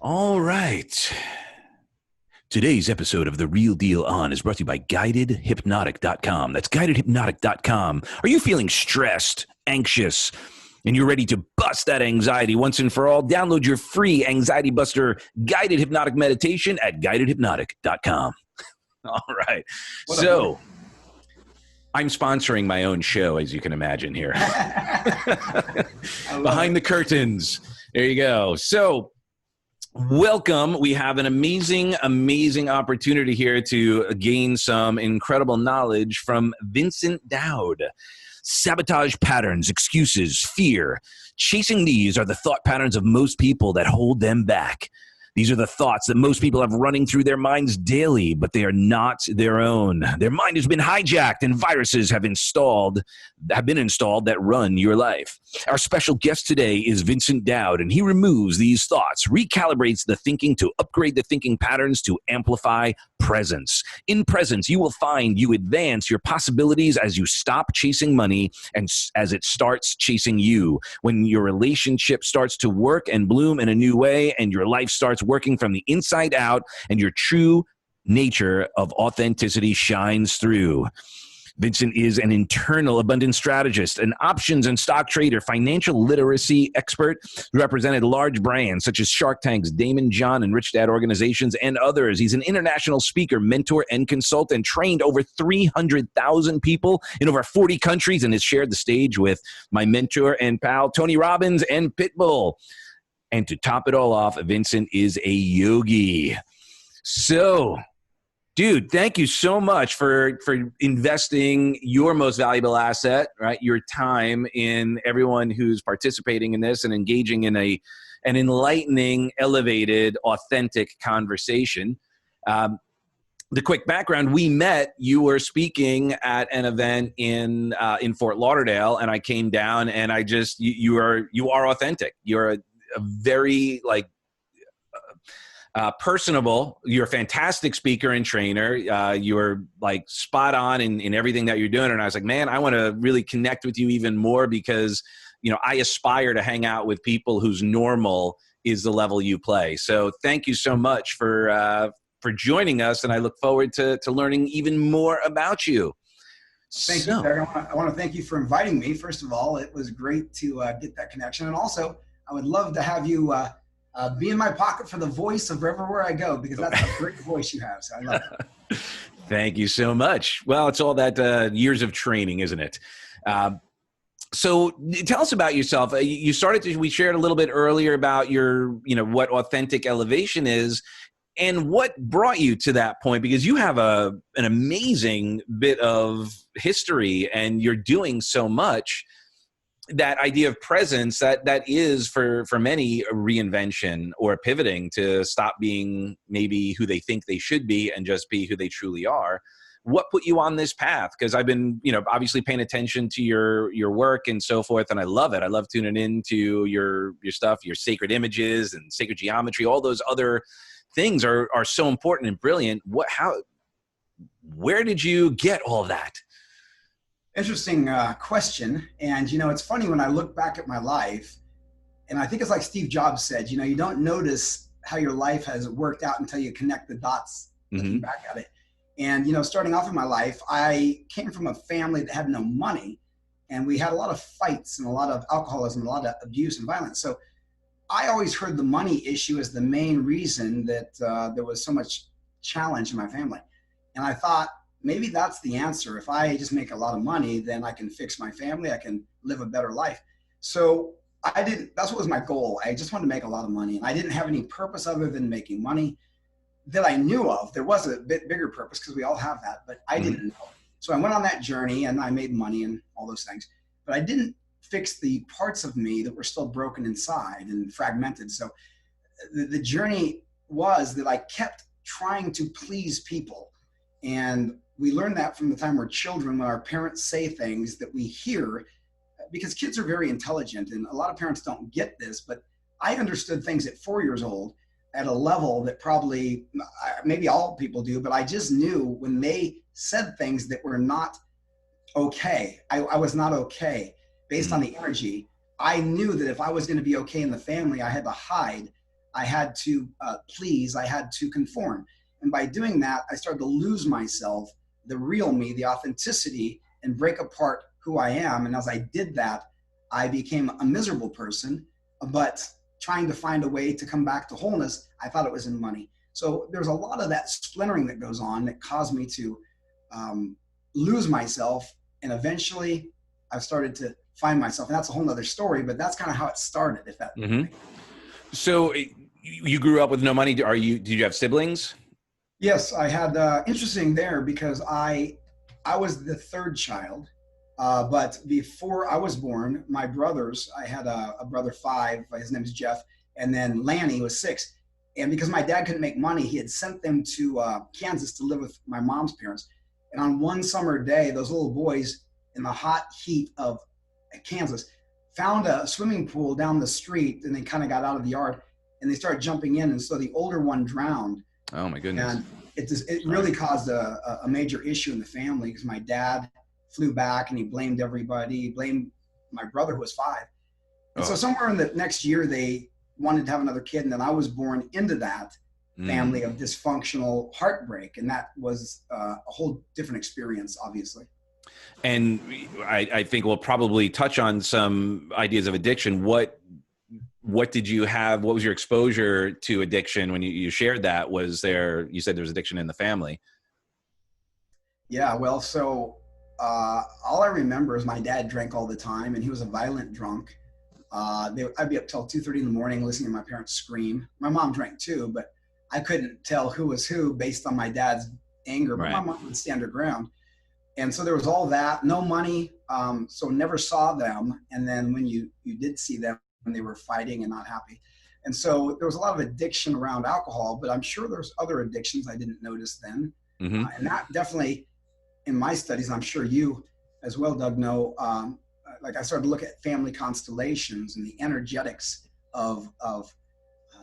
All right. Today's episode of The Real Deal On is brought to you by GuidedHypnotic.com. That's GuidedHypnotic.com. Are you feeling stressed, anxious, and you're ready to bust that anxiety once and for all? Download your free Anxiety Buster Guided Hypnotic Meditation at GuidedHypnotic.com. All right. So I'm sponsoring my own show, as you can imagine here. Behind the curtains. There you go. So welcome. We have an amazing opportunity here to gain some incredible knowledge from Vincent Dowd. Sabotage patterns, excuses, fear. Chasing these are the thought patterns of most people that hold them back. These are the thoughts that most people have running through their minds daily, but they are not their own. Their mind has been hijacked and viruses have been installed that run your life. Our special guest today is Vincent Dowd, and he removes these thoughts, recalibrates the thinking to upgrade the thinking patterns to amplify presence. In presence, you will find you advance your possibilities as you stop chasing money and as it starts chasing you. When your relationship starts to work and bloom in a new way and your life starts working from the inside out and your true nature of authenticity shines through. Vincent is an internal abundance strategist, an options and stock trader, financial literacy expert, represented large brands such as Shark Tank's Damon John and Rich Dad organizations and others. He's an international speaker, mentor, and consultant, trained over 300,000 people in over 40 countries, and has shared the stage with my mentor and pal, Tony Robbins and Pitbull. And to top it all off, Vincent is a yogi. So, dude, thank you so much for investing your most valuable asset, right? Your time in everyone who's participating in this and engaging in an enlightening, elevated, authentic conversation. The quick background: we met. You were speaking at an event in Fort Lauderdale, and I came down, and I just you are authentic. You're a very personable. You're a fantastic speaker and trainer. You're like spot on in everything that you're doing. And I was like, man, I want to really connect with you even more because, you know, I aspire to hang out with people whose normal is the level you play. So thank you so much for joining us. And I look forward to learning even more about you. Thank you, Doug. I want to thank you for inviting me. First of all, it was great to get that connection. And also, I would love to have you be in my pocket for the voice of everywhere I go, because that's a great voice you have. So I love it. Thank you so much. Well, it's all that years of training, isn't it? So tell us about yourself. We shared a little bit earlier about what authentic elevation is and what brought you to that point, because you have an amazing bit of history and you're doing so much. That idea of presence that is for many a reinvention or pivoting to stop being maybe who they think they should be and just be who they truly are. What put you on this path? Because I've been, obviously paying attention to your work and so forth, and I love it. I love tuning into your stuff, your sacred images and sacred geometry. All those other things are so important and brilliant. Where did you get all of that? Interesting question. And, it's funny when I look back at my life, and I think it's like Steve Jobs said, you don't notice how your life has worked out until you connect the dots looking back at it. And, starting off in my life, I came from a family that had no money, and we had a lot of fights and a lot of alcoholism, a lot of abuse and violence. So I always heard the money issue as the main reason that there was so much challenge in my family. And I thought, maybe that's the answer. If I just make a lot of money, then I can fix my family. I can live a better life. So that's what was my goal. I just wanted to make a lot of money. And I didn't have any purpose other than making money that I knew of. There was a bit bigger purpose because we all have that, but I didn't know. So I went on that journey and I made money and all those things, but I didn't fix the parts of me that were still broken inside and fragmented. So the journey was that I kept trying to please people. And we learn that from the time we're children, when our parents say things that we hear, because kids are very intelligent and a lot of parents don't get this, but I understood things at 4 years old at a level that probably maybe all people do, but I just knew when they said things that were not okay. I was not okay based on the energy. I knew that if I was going to be okay in the family, I had to hide I had to please, I had to conform. And by doing that, I started to lose myself, the real me, the authenticity, and break apart who I am. And as I did that, I became a miserable person, but trying to find a way to come back to wholeness, I thought it was in money. So there's a lot of that splintering that goes on that caused me to lose myself. And eventually I've started to find myself. And that's a whole nother story, but that's kind of how it started. If that. So you grew up with no money. Did you have siblings? Yes, I had, interesting there because I was the third child. But before I was born, my brothers, I had a brother 5, his name is Jeff, and then Lanny was 6. And because my dad couldn't make money, he had sent them to Kansas to live with my mom's parents. And on one summer day, those little boys in the hot heat of Kansas found a swimming pool down the street, and they kind of got out of the yard and they started jumping in. And so the older one drowned. Oh my goodness. And it really caused a major issue in the family because my dad flew back and he blamed everybody. He blamed my brother who was 5. And so somewhere in the next year, they wanted to have another kid. And then I was born into that family of dysfunctional heartbreak. And that was a whole different experience, obviously. And I think we'll probably touch on some ideas of addiction. What did you have? What was your exposure to addiction when you shared that? You said there was addiction in the family. Yeah, well, so all I remember is my dad drank all the time, and he was a violent drunk. I'd be up till 2:30 in the morning listening to my parents scream. My mom drank too, but I couldn't tell who was who based on my dad's anger, but my mom would stand her ground. And so there was all that, no money, so never saw them. And then when you did see them, they were fighting and not happy. And so there was a lot of addiction around alcohol, but I'm sure there's other addictions I didn't notice then. And that definitely, in my studies, and I'm sure you as well, Doug, know, like I started to look at family constellations and the energetics of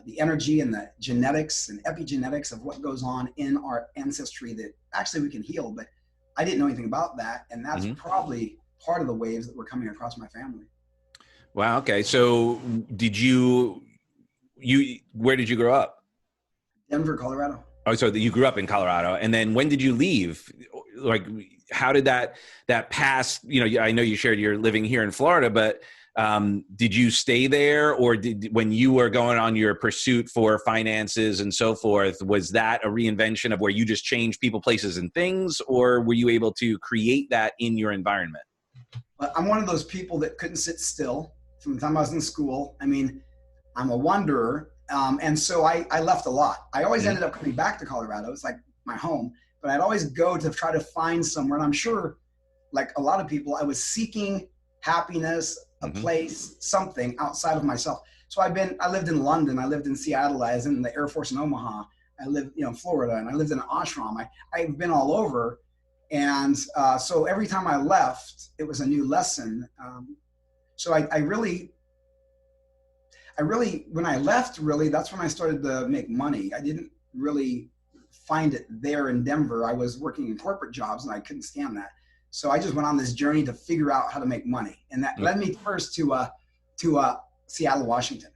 the energy and the genetics and epigenetics of what goes on in our ancestry that actually we can heal, but I didn't know anything about that. And that's probably part of the waves that were coming across my family. Wow. Okay. So where did you grow up? Denver, Colorado. Oh, so you grew up in Colorado. And then when did you leave? Like, how did that pass? I know you shared you're living here in Florida, but did you stay there, or when you were going on your pursuit for finances and so forth, was that a reinvention of where you just changed people, places, and things, or were you able to create that in your environment? I'm one of those people that couldn't sit still from the time I was in school. I mean, I'm a wanderer. And so I left a lot. I always ended up coming back to Colorado. It's like my home, but I'd always go to try to find somewhere. And I'm sure, like a lot of people, I was seeking happiness, a place, something outside of myself. So I lived in London. I lived in Seattle. I was in the Air Force in Omaha. I lived, in Florida, and I lived in an ashram. I've been all over. And so every time I left, it was a new lesson. So I really, when I left, really, that's when I started to make money. I didn't really find it there in Denver. I was working in corporate jobs and I couldn't stand that. So I just went on this journey to figure out how to make money. And that led me first to Seattle, Washington.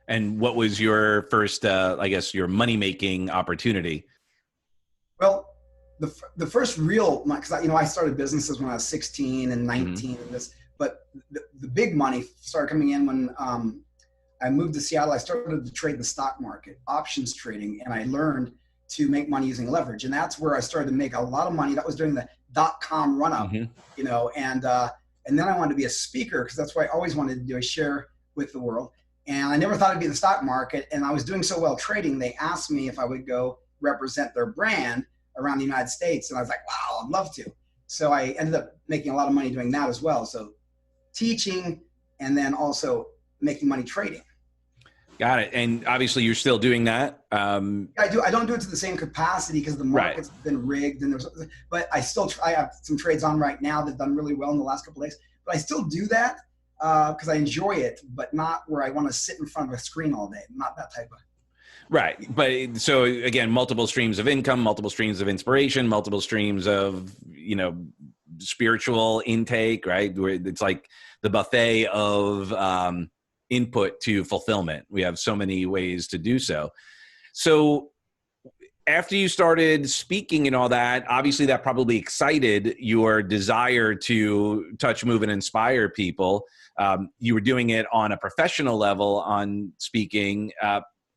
And what was your first, your money-making opportunity? Well, the first real, because I started businesses when I was 16 and 19, but the big money started coming in when I moved to Seattle. I started to trade the stock market, options trading, and I learned to make money using leverage. And that's where I started to make a lot of money. That was during the .com run up, and then I wanted to be a speaker because that's what I always wanted to do, is share with the world. And I never thought it'd be the stock market. And I was doing so well trading, they asked me if I would go represent their brand around the United States. And I was like, wow, I'd love to. So I ended up making a lot of money doing that as well. So teaching and then also making money trading. Got it. And obviously you're still doing that. I do. I don't do it to the same capacity because the market's been rigged, but I have some trades on right now that have done really well in the last couple of days, but I still do that because I enjoy it, but not where I want to sit in front of a screen all day. Not that type of. Right. But so again, multiple streams of income, multiple streams of inspiration, multiple streams of, spiritual intake, right? Where it's like the buffet of input to fulfillment. We have so many ways to do so. So after you started speaking and all that, obviously that probably excited your desire to touch, move, and inspire people. You were doing it on a professional level on speaking.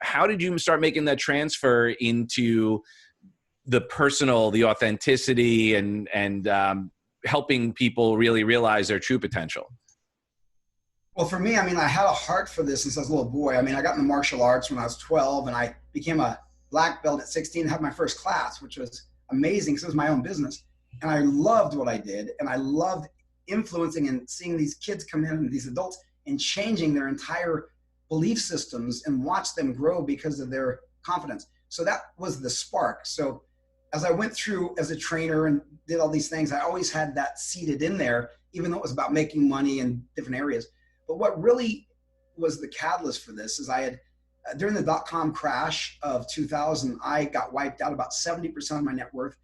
How did you start making that transfer into the personal, the authenticity, and helping people really realize their true potential? Well, for me, I mean, I had a heart for this since I was a little boy. I mean, I got into martial arts when I was 12, and I became a black belt at 16 and had my first class, which was amazing because it was my own business. And I loved what I did, and I loved influencing and seeing these kids come in, and these adults, and changing their entire belief systems and watch them grow because of their confidence. So that was the spark. So as I went through as a trainer and did all these things, I always had that seated in there, even though it was about making money in different areas. But what really was the catalyst for this is I had, during the dot-com crash of 2000, I got wiped out about 70% of my net worth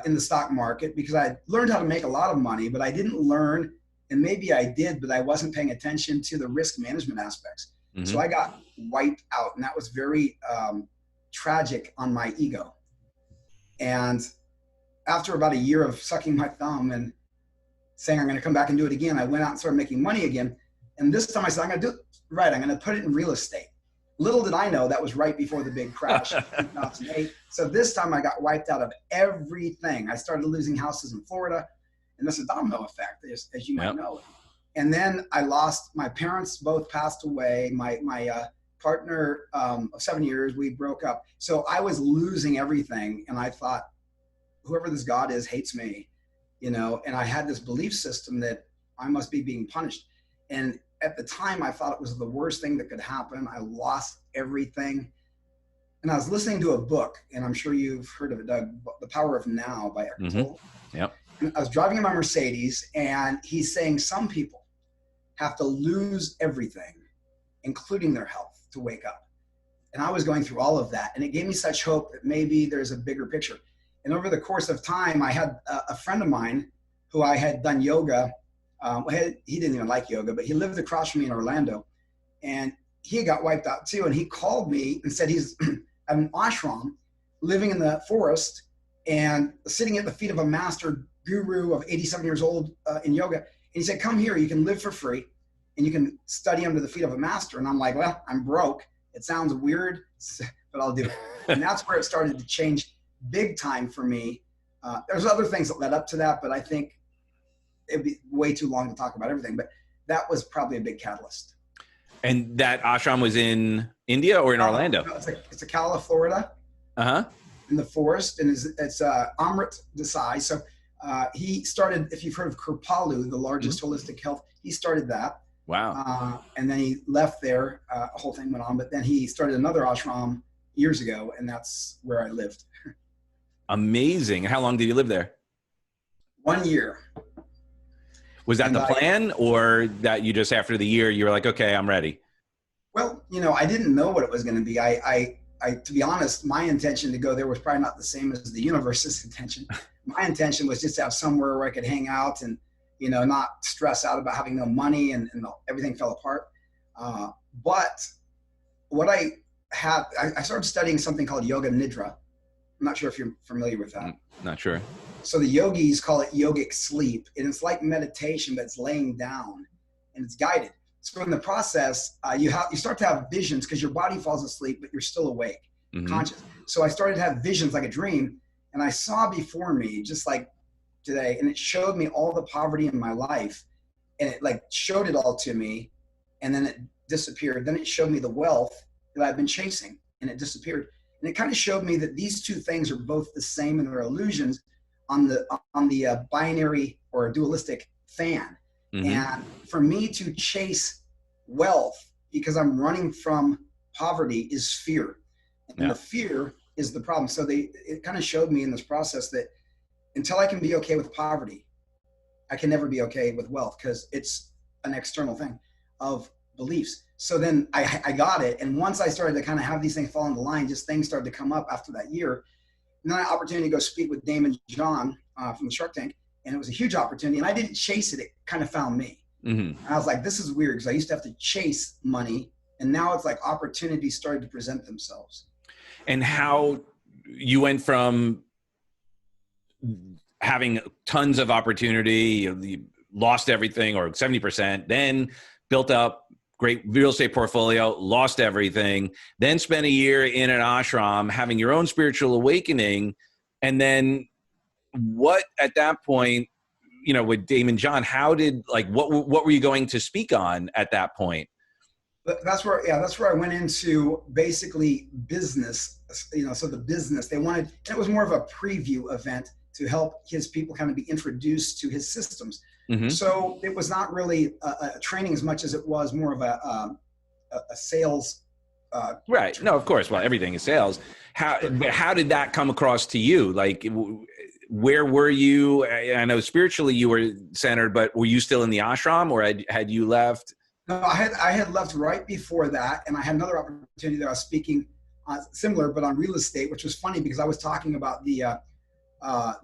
in the stock market because I learned how to make a lot of money, but I didn't learn, and maybe I did, but I wasn't paying attention to the risk management aspects. Mm-hmm. So I got wiped out, and that was very tragic on my ego. And after about a year of sucking my thumb and saying I'm going to come back and do it again, I went out and started making money again. And this time I said, I'm going to do it right. I'm going to put it in real estate. Little did I know that was right before the big crash of 2008. So this time I got wiped out of everything. I started losing houses in Florida, and this is a domino effect, as you might know. And then I lost, my parents both passed away. My partner of 7 years, we broke up. So I was losing everything. And I thought, whoever this God is hates me, you know, and I had this belief system that I must be being punished. And at the time, I thought it was the worst thing that could happen. I lost everything. And I was listening to a book, and I'm sure you've heard of it, Doug, The Power of Now by Eckhart Tolle. Yep. And I was driving in my Mercedes, and he's saying some people have to lose everything, including their health, to wake up. And I was going through all of that, and it gave me such hope that maybe there's a bigger picture. And over the course of time, I had a friend of mine who I had done yoga. He didn't even like yoga, but he lived across from me in Orlando, and he got wiped out too. And he called me and said he's at an ashram living in the forest and sitting at the feet of a master guru of 87 years old in yoga. And he said, come here, you can live for free and you can study under the feet of a master. And I'm like, well, I'm broke. It sounds weird, but I'll do it. And that's where it started to change big time for me. There's other things that led up to that, but I think it'd be way too long to talk about everything, but that was probably a big catalyst. And that ashram was in India or in Orlando? No, it's a Ocala, Florida. In the forest, and it's Amrit Desai. So he started, if you've heard of Kripalu, the largest holistic health, he started that. Wow. And then he left there, a whole thing went on, but then he started another ashram years ago, and that's where I lived. Amazing. How long did you live there? 1 year. Was that the plan, or that you just, after the year, you were like, okay, I'm ready? Well, you know, I didn't know what it was going to be. I, to be honest, my intention to go there was probably not the same as the universe's intention. My intention was just to have somewhere where I could hang out and, you know, not stress out about having no money, and everything fell apart. But what I started studying something called Yoga Nidra. I'm not sure if you're familiar with that. Not sure. So the yogis call it yogic sleep, and it's like meditation, but it's laying down and it's guided. So in the process, you start to have visions because your body falls asleep, but you're still awake, conscious. So I started to have visions like a dream, and I saw before me, just like today, and it showed me all the poverty in my life, and it like showed it all to me, and then it disappeared. Then it showed me the wealth that I've been chasing, and it disappeared. And it kind of showed me that these two things are both the same, and they're illusions on the binary or dualistic fan. And for me to chase wealth because I'm running from poverty is fear. And the fear is the problem. So it kind of showed me in this process that until I can be okay with poverty, I can never be okay with wealth, because it's an external thing of beliefs. So then I got it. And once I started to kind of have these things fall into line, just things started to come up after that year. And then I had an opportunity to go speak with Damon John from the Shark Tank. And it was a huge opportunity. And I didn't chase it. It kind of found me. Mm-hmm. And I was like, this is weird because I used to have to chase money, and now it's like opportunities started to present themselves. And how you went from having tons of opportunity, you lost everything or 70%, then built up great real estate portfolio, lost everything, then spent a year in an ashram having your own spiritual awakening. And then what at that point, with Damon John, how did, like, what were you going to speak on at that point? But that's where I went into basically business, so the business they wanted, it was more of a preview event to help his people kind of be introduced to his systems. Mm-hmm. So it was not really a training as much as it was more of a sales. Right. No, of course. Well, everything is sales. How did that come across to you? Like, where were you? I know spiritually you were centered, but were you still in the ashram, or had you left? No, I had left right before that, and I had another opportunity that I was speaking similar, but on real estate, which was funny because I was talking about the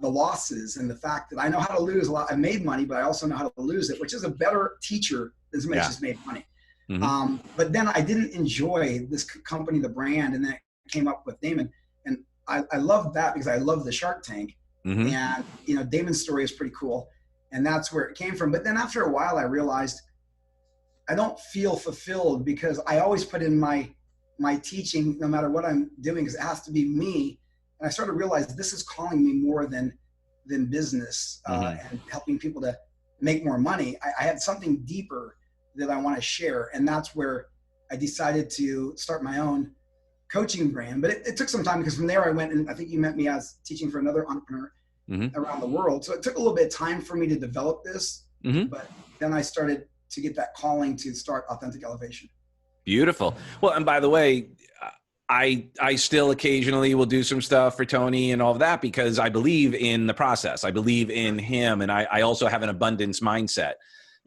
losses and the fact that I know how to lose a lot. I made money, but I also know how to lose it, which is a better teacher than somebody who just made money. Mm-hmm. But then I didn't enjoy this company, the brand, and then it came up with Damon, and I loved that because I love the Shark Tank. Mm-hmm. And Damon's story is pretty cool, and that's where it came from. But then after a while, I realized I don't feel fulfilled because I always put in my teaching, no matter what I'm doing, because it has to be me. And I started to realize this is calling me more than business and helping people to make more money. I had something deeper that I want to share, and that's where I decided to start my own coaching brand. But it took some time because from there I went, and I think you met me as teaching for another entrepreneur around the world. So it took a little bit of time for me to develop this, but then I started to get that calling to start Authentic Elevation. Beautiful. Well, and by the way, I still occasionally will do some stuff for Tony and all of that because I believe in the process. I believe in him. And I also have an abundance mindset.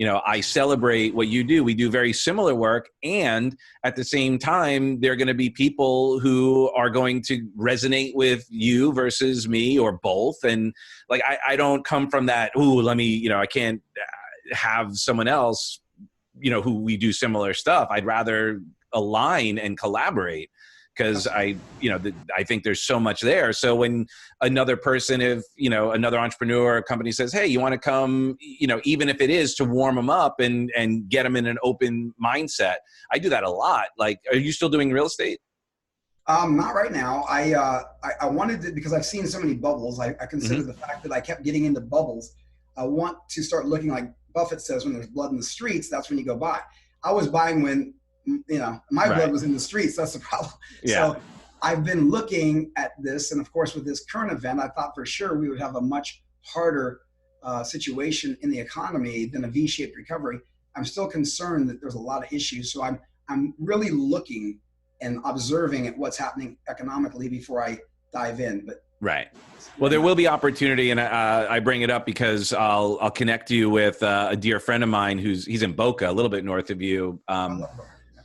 I celebrate what you do. We do very similar work. And at the same time, there are going to be people who are going to resonate with you versus me or both. And like, I don't come from that, I can't have someone else, who we do similar stuff. I'd rather align and collaborate because I think there's so much there. So when another person, another entrepreneur or company says, hey, you want to come, even if it is to warm them up and get them in an open mindset, I do that a lot. Like, are you still doing real estate? Not right now. I wanted to, because I've seen so many bubbles. I consider the fact that I kept getting into bubbles. I want to start looking like Buffett says, when there's blood in the streets, that's when you go buy. I was buying when, my blood was in the streets. That's the problem. Yeah. So I've been looking at this. And of course, with this current event, I thought for sure we would have a much harder situation in the economy than a V-shaped recovery. I'm still concerned that there's a lot of issues. So I'm really looking and observing at what's happening economically before I dive in. But right. Well, there will be opportunity, and I bring it up because I'll connect you with a dear friend of mine he's in Boca, a little bit north of you.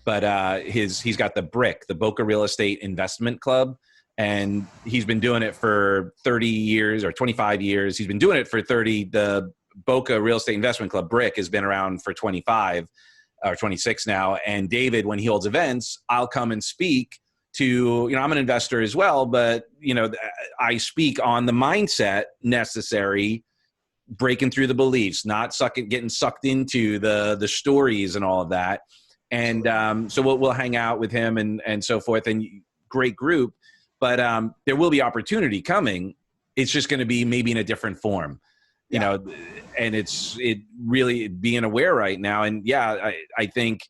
But he's got the Boca Real Estate Investment Club, and he's been doing it for 30 years or 25 years. He's been doing it for 30. The Boca Real Estate Investment Club, BRIC, has been around for 25 or 26 now. And David, when he holds events, I'll come and speak to, I'm an investor as well, but, I speak on the mindset necessary, breaking through the beliefs, not getting sucked into the stories and all of that. And so we'll hang out with him and so forth, and great group. But there will be opportunity coming. It's just going to be maybe in a different form, and it really being aware right now. And I think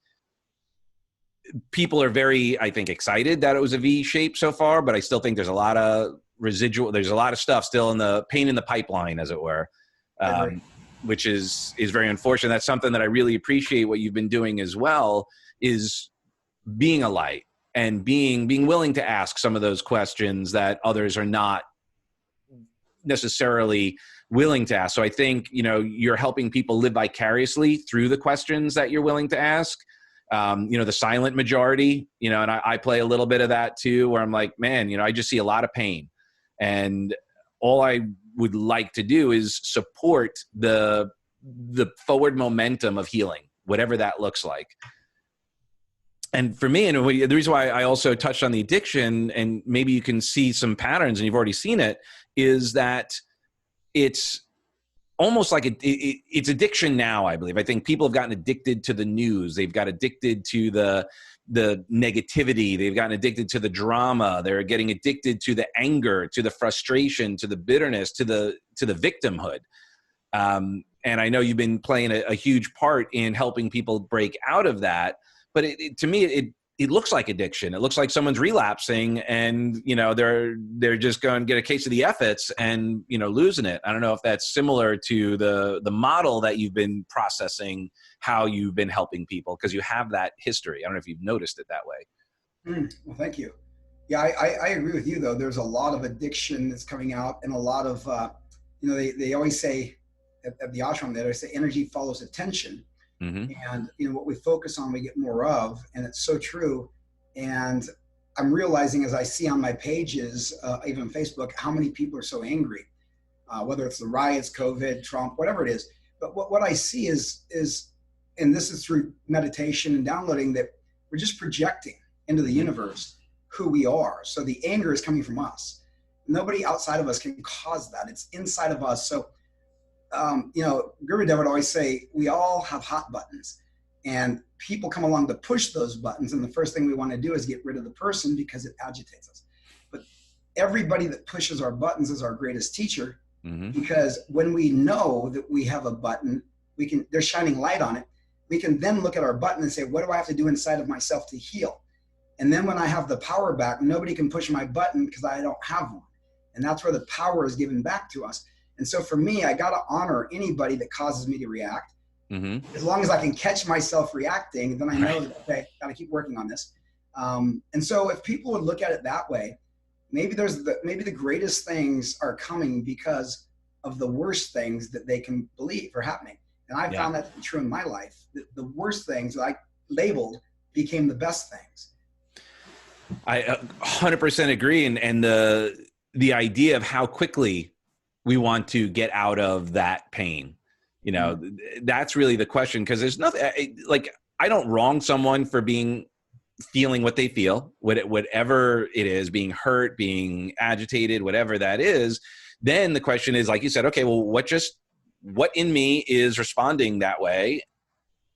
people are very, excited that it was a V shape so far, but I still think there's a lot of residual, there's a lot of stuff still in the pain in the pipeline, as it were, which is very unfortunate. That's something that I really appreciate what you've been doing as well, is being a light and being willing to ask some of those questions that others are not necessarily willing to ask. So I think, you're helping people live vicariously through the questions that you're willing to ask. The silent majority, and I play a little bit of that too, where I'm like, man, I just see a lot of pain, and all I would like to do is support the the forward momentum of healing, whatever that looks like. And for me, and the reason why I also touched on the addiction, and maybe you can see some patterns and you've already seen it, is that it's almost like it's addiction now, I believe. I think people have gotten addicted to the news. They've got addicted to the negativity. They've gotten addicted to the drama. They're getting addicted to the anger, to the frustration, to the bitterness, to the victimhood. And I know you've been playing a huge part in helping people break out of that. But to me, it looks like addiction. It looks like someone's relapsing, and they're just going to get a case of the F-its and losing it. I don't know if that's similar to the model that you've been processing, how you've been helping people, because you have that history. I don't know if you've noticed it that way. Well, thank you. Yeah, I agree with you though. There's a lot of addiction that's coming out, and a lot of they always say at the ashram, they always say energy follows attention. Mm-hmm. And what we focus on, we get more of, and it's so true. And I'm realizing as I see on my pages, even Facebook, how many people are so angry, whether it's the riots, COVID, Trump, whatever it is. But what I see is, and this is through meditation and downloading, that we're just projecting into the universe who we are. So the anger is coming from us. Nobody outside of us can cause that. It's inside of us. So Guru Dev would always say, we all have hot buttons, and people come along to push those buttons. And the first thing we want to do is get rid of the person because it agitates us. But everybody that pushes our buttons is our greatest teacher, because when we know that we have a button, they're shining light on it. We can then look at our button and say, what do I have to do inside of myself to heal? And then when I have the power back, nobody can push my button because I don't have one. And that's where the power is given back to us. And so for me, I got to honor anybody that causes me to react. As long as I can catch myself reacting, then I know that, okay, got to keep working on this. And so if people would look at it that way, maybe the greatest things are coming because of the worst things that they can believe are happening. And I found that to be true in my life. The worst things that I labeled became the best things. I 100% agree. And the idea of how quickly we want to get out of that pain, that's really the question. Because there's nothing like, I don't wrong someone for feeling what they feel, whatever it is, being hurt, being agitated, whatever that is. Then the question is, like you said, okay, well, what in me is responding that way?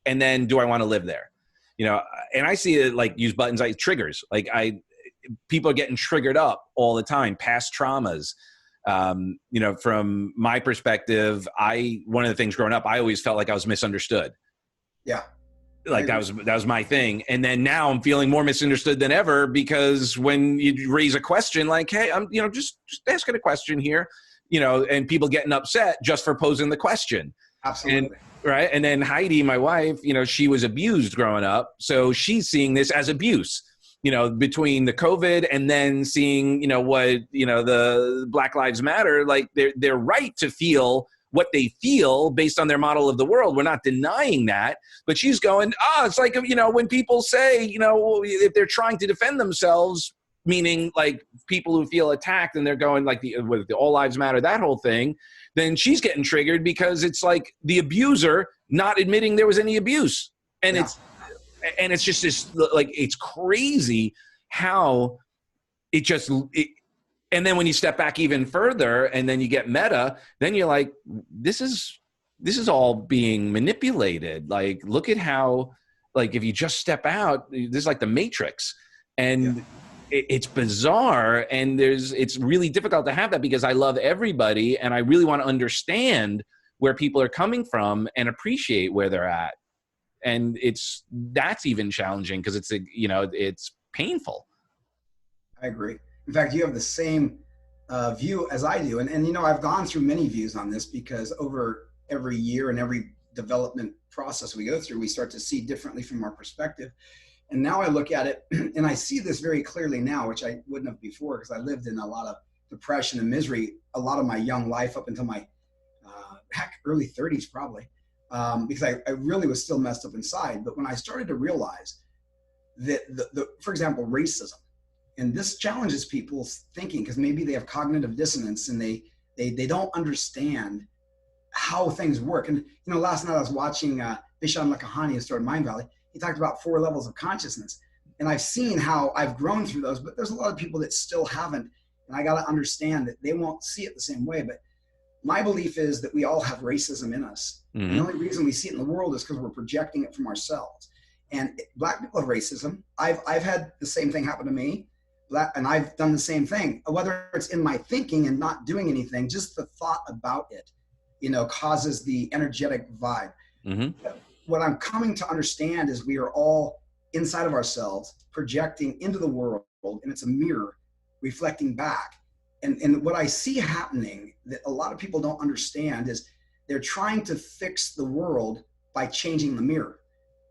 And then do I want to live there? And I see it like use buttons, like triggers. Like people are getting triggered up all the time, past traumas. From my perspective, one of the things growing up, I always felt like I was misunderstood. Yeah. Like that was my thing. And then now I'm feeling more misunderstood than ever, because when you raise a question like, hey, I'm, just asking a question here, and people getting upset just for posing the question. Absolutely. Right. And then Heidi, my wife, she was abused growing up. So she's seeing this as abuse, between the COVID and then seeing, what, the Black Lives Matter, like they're right to feel what they feel based on their model of the world. We're not denying that, but she's going, it's like, when people say, if they're trying to defend themselves, meaning like people who feel attacked and they're going like with the All Lives Matter, that whole thing, then she's getting triggered because it's like the abuser not admitting there was any abuse. And it's just this, like, it's crazy how and then when you step back even further and then you get meta, then you're like, this is all being manipulated. Like, look at how, like, if you just step out, this is like the Matrix, and it's bizarre. And it's really difficult to have that, because I love everybody and I really want to understand where people are coming from and appreciate where they're at. And that's even challenging because it's painful. I agree. In fact, you have the same view as I do. And I've gone through many views on this, because over every year and every development process we go through, we start to see differently from our perspective. And now I look at it and I see this very clearly now, which I wouldn't have before, because I lived in a lot of depression and misery a lot of my young life up until my early 30s probably, because I really was still messed up inside. But when I started to realize that, for example, racism, and this challenges people's thinking, because maybe they have cognitive dissonance and they don't understand how things work. And, last night I was watching Vishen Lakhiani, who started Mind Valley. He talked about 4 levels of consciousness. And I've seen how I've grown through those, but there's a lot of people that still haven't. And I got to understand that they won't see it the same way. But my belief is that we all have racism in us. Mm-hmm. And the only reason we see it in the world is because we're projecting it from ourselves. And Black people have racism. I've had the same thing happen to me. And I've done the same thing, whether it's in my thinking and not doing anything, just the thought about it, causes the energetic vibe. Mm-hmm. What I'm coming to understand is we are all inside of ourselves projecting into the world, and it's a mirror reflecting back. And what I see happening that a lot of people don't understand is they're trying to fix the world by changing the mirror.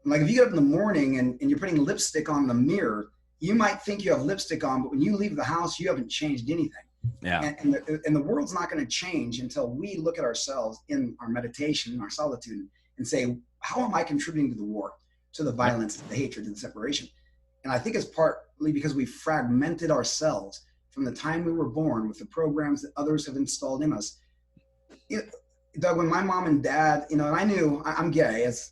Like if you get up in the morning and you're putting lipstick on the mirror, you might think you have lipstick on, but when you leave the house, you haven't changed anything. Yeah. And the world's not going to change until we look at ourselves in our meditation, in our solitude, and say, how am I contributing to the war, to the violence, to the hatred, to the separation? And I think it's partly because we fragmented ourselves from the time we were born with the programs that others have installed in us. Doug, when my mom and dad, and I knew I'm gay, as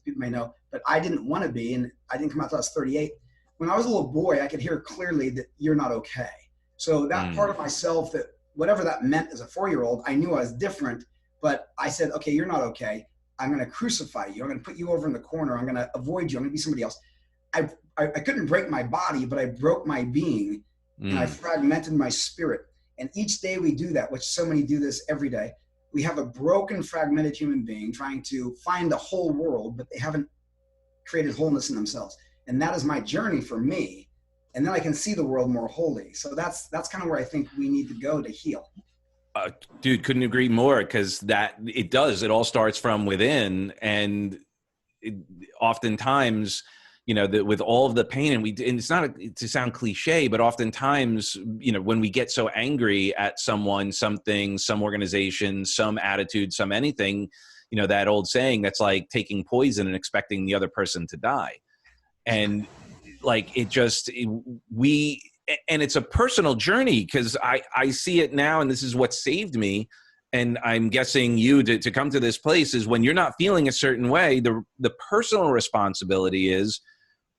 people may know, but I didn't want to be, and I didn't come out till I was 38. When I was a little boy, I could hear clearly that you're not okay. So that part of myself, that whatever that meant as a 4-year-old, I knew I was different, but I said, okay, you're not okay. I'm going to crucify you. I'm going to put you over in the corner. I'm going to avoid you. I'm going to be somebody else. I couldn't break my body, but I broke my being, and I fragmented my spirit. And each day we do that, which so many do this every day. We have a broken, fragmented human being trying to find the whole world, but they haven't created wholeness in themselves. And that is my journey for me. And then I can see the world more wholly. So that's kind of where I think we need to go to heal. Dude, couldn't agree more, because it all starts from within. And oftentimes, with all of the pain, and it's not to sound cliche, but oftentimes, when we get so angry at someone, something, some organization, some attitude, some anything, that old saying that's like taking poison and expecting the other person to die. And like, and it's a personal journey, because I see it now, and this is what saved me. And I'm guessing you to come to this place is when you're not feeling a certain way, the personal responsibility is,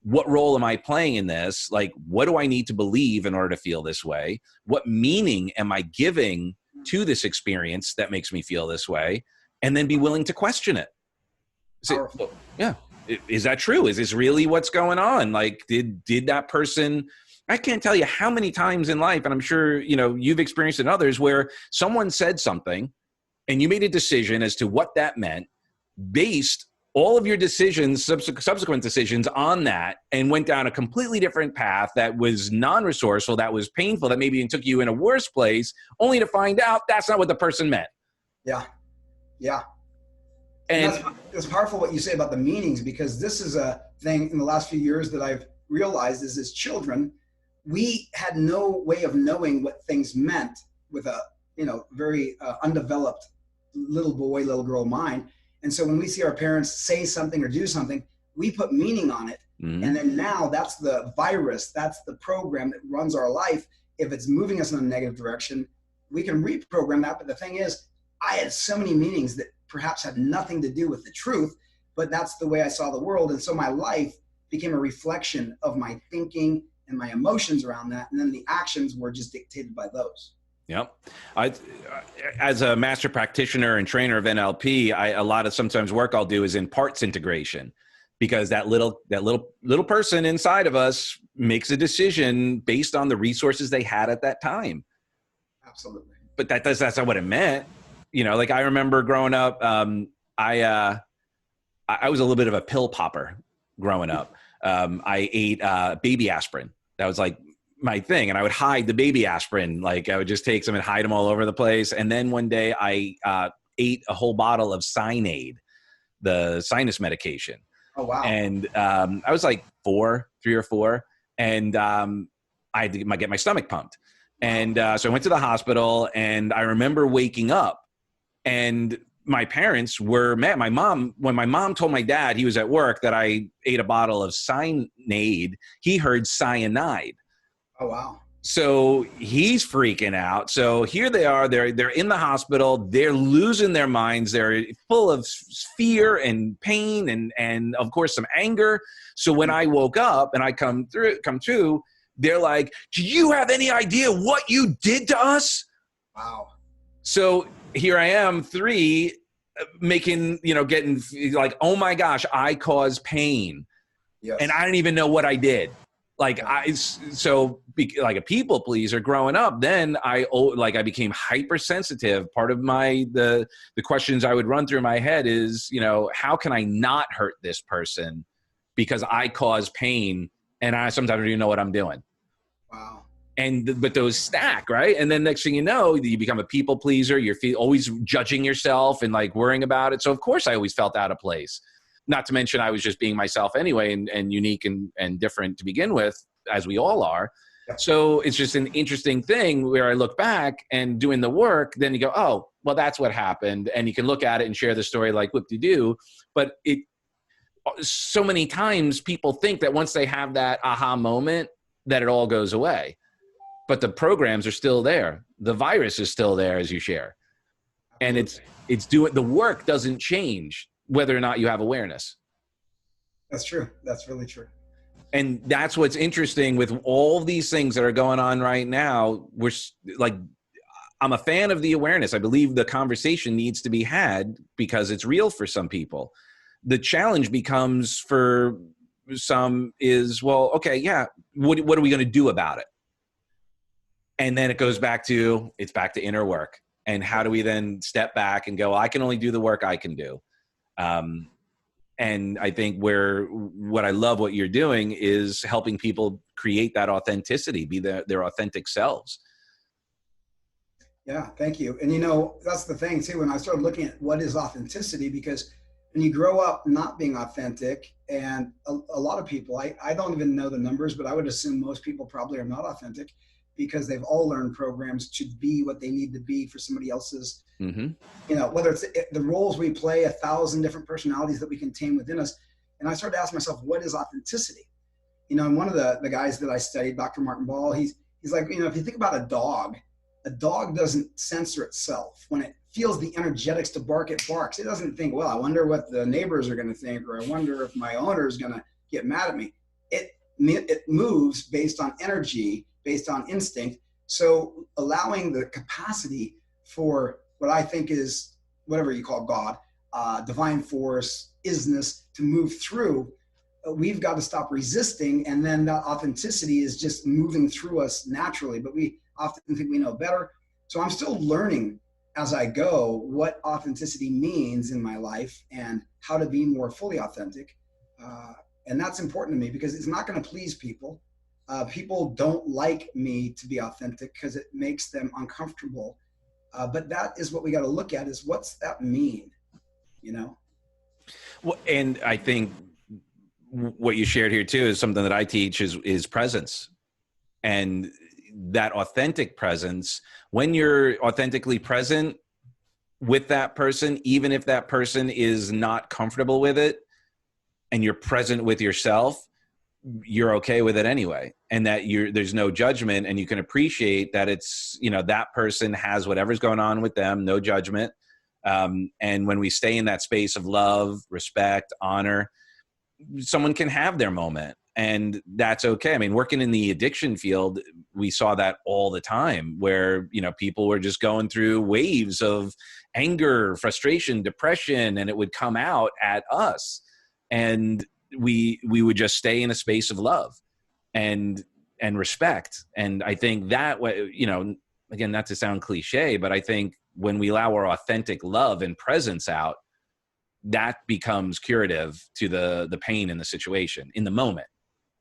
what role am I playing in this? Like, what do I need to believe in order to feel this way? What meaning am I giving to this experience that makes me feel this way? And then be willing to question it. Yeah. Is that true? Is this really what's going on? Like, did that person, I can't tell you how many times in life, and I'm sure, you've experienced in others, where someone said something and you made a decision as to what that meant, based all of your decisions, subsequent decisions on that, and went down a completely different path that was non-resourceful, that was painful, that maybe took you in a worse place, only to find out that's not what the person meant. Yeah. Yeah. And it's powerful what you say about the meanings, because this is a thing in the last few years that I've realized is, as children, we had no way of knowing what things meant with a, very undeveloped little boy, little girl mind. And so when we see our parents say something or do something, we put meaning on it. Mm-hmm. And then now that's the virus, that's the program that runs our life. If it's moving us in a negative direction, we can reprogram that. But the thing is, I had so many meanings that perhaps had nothing to do with the truth, but that's the way I saw the world. And so my life became a reflection of my thinking and my emotions around that. And then the actions were just dictated by those. Yep. As a master practitioner and trainer of NLP, a lot of sometimes work I'll do is in parts integration, because that little person inside of us makes a decision based on the resources they had at that time. Absolutely. But that's not what it meant. Like I remember growing up, I was a little bit of a pill popper growing up. I ate baby aspirin. That was like my thing. And I would hide the baby aspirin. Like I would just take some and hide them all over the place. And then one day I ate a whole bottle of Sinead, the sinus medication. Oh, wow. And I was like 3 or 4. And I had to get my stomach pumped. And so I went to the hospital, and I remember waking up, and my parents were mad. When my mom told my dad, he was at work, that I ate a bottle of Sinead, he heard cyanide. Oh, wow. So he's freaking out. So here they are. They're in the hospital. They're losing their minds. They're full of fear and pain and of course some anger. So when I woke up and I come to, they're like, "Do you have any idea what you did to us?" Wow. So here I am, making, getting like, "Oh my gosh, I caused pain." Yes. And I didn't even know what I did. Like like a people pleaser growing up, then I became hypersensitive. Part of the questions I would run through my head is, how can I not hurt this person because I cause pain and I sometimes don't even know what I'm doing. Wow. But those stack, right? And then next thing you know, you become a people pleaser. You're always judging yourself and like worrying about it. So of course I always felt out of place. Not to mention I was just being myself anyway and unique and different to begin with, as we all are. Yeah. So it's just an interesting thing where I look back and doing the work, then you go, oh, well, that's what happened. And you can look at it and share the story like whoop-de-doo. But so many times people think that once they have that aha moment, that it all goes away. But the programs are still there. The virus is still there, as you share. And it's doing the work doesn't change whether or not you have awareness. That's true. That's really true. And that's what's interesting with all these things that are going on right now. We're like, I'm a fan of the awareness. I believe the conversation needs to be had because it's real for some people. The challenge becomes for some is, well, okay, yeah, what are we going to do about it? And then it goes back to inner work. And how do we then step back and go, well, I can only do the work I can do. And I think what I love what you're doing is helping people create that authenticity, be their authentic selves. Yeah, thank you. And that's the thing too, when I started looking at what is authenticity, because when you grow up not being authentic, and a lot of people, I don't even know the numbers, but I would assume most people probably are not authentic because they've all learned programs to be what they need to be for somebody else's, whether it's the roles we play, 1,000 different personalities that we contain within us. And I started to ask myself, what is authenticity? And one of the guys that I studied, Dr. Martin Ball, he's like, if you think about a dog doesn't censor itself. When it feels the energetics to bark, it barks. It doesn't think, well, I wonder what the neighbors are going to think, or I wonder if my owner is going to get mad at me. It moves based on energy, based on instinct. So allowing the capacity for what I think is, whatever you call God, divine force, isness, to move through, we've got to stop resisting. And then that authenticity is just moving through us naturally. But we often think we know better. So I'm still learning as I go what authenticity means in my life and how to be more fully authentic. And that's important to me because it's not going to please people. People don't like me to be authentic because it makes them uncomfortable. But that is what we got to look at, is what's that mean, Well, and I think what you shared here too is something that I teach is presence. And that authentic presence, when you're authentically present with that person, even if that person is not comfortable with it, and you're present with yourself, you're okay with it anyway. And that there's no judgment, and you can appreciate that it's, that person has whatever's going on with them, no judgment. And when we stay in that space of love, respect, honor, someone can have their moment, and that's okay. I mean, working in the addiction field, we saw that all the time where, people were just going through waves of anger, frustration, depression, and it would come out at us. And we would just stay in a space of love and respect. And I think that way, again, not to sound cliche, but I think when we allow our authentic love and presence out, that becomes curative to the pain in the situation in the moment.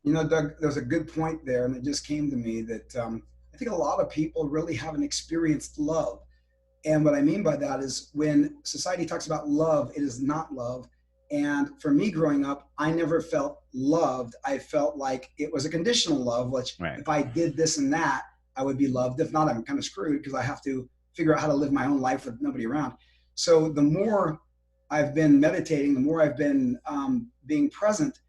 Doug, there's a good point there. And it just came to me that I think a lot of people really haven't experienced love. And what I mean by that is when society talks about love, it is not love. And for me growing up, I never felt loved. I felt like it was a conditional love, which If I did this and that, I would be loved. If not, I'm kind of screwed because I have to figure out how to live my own life with nobody around. So the more I've been meditating, the more I've been being present,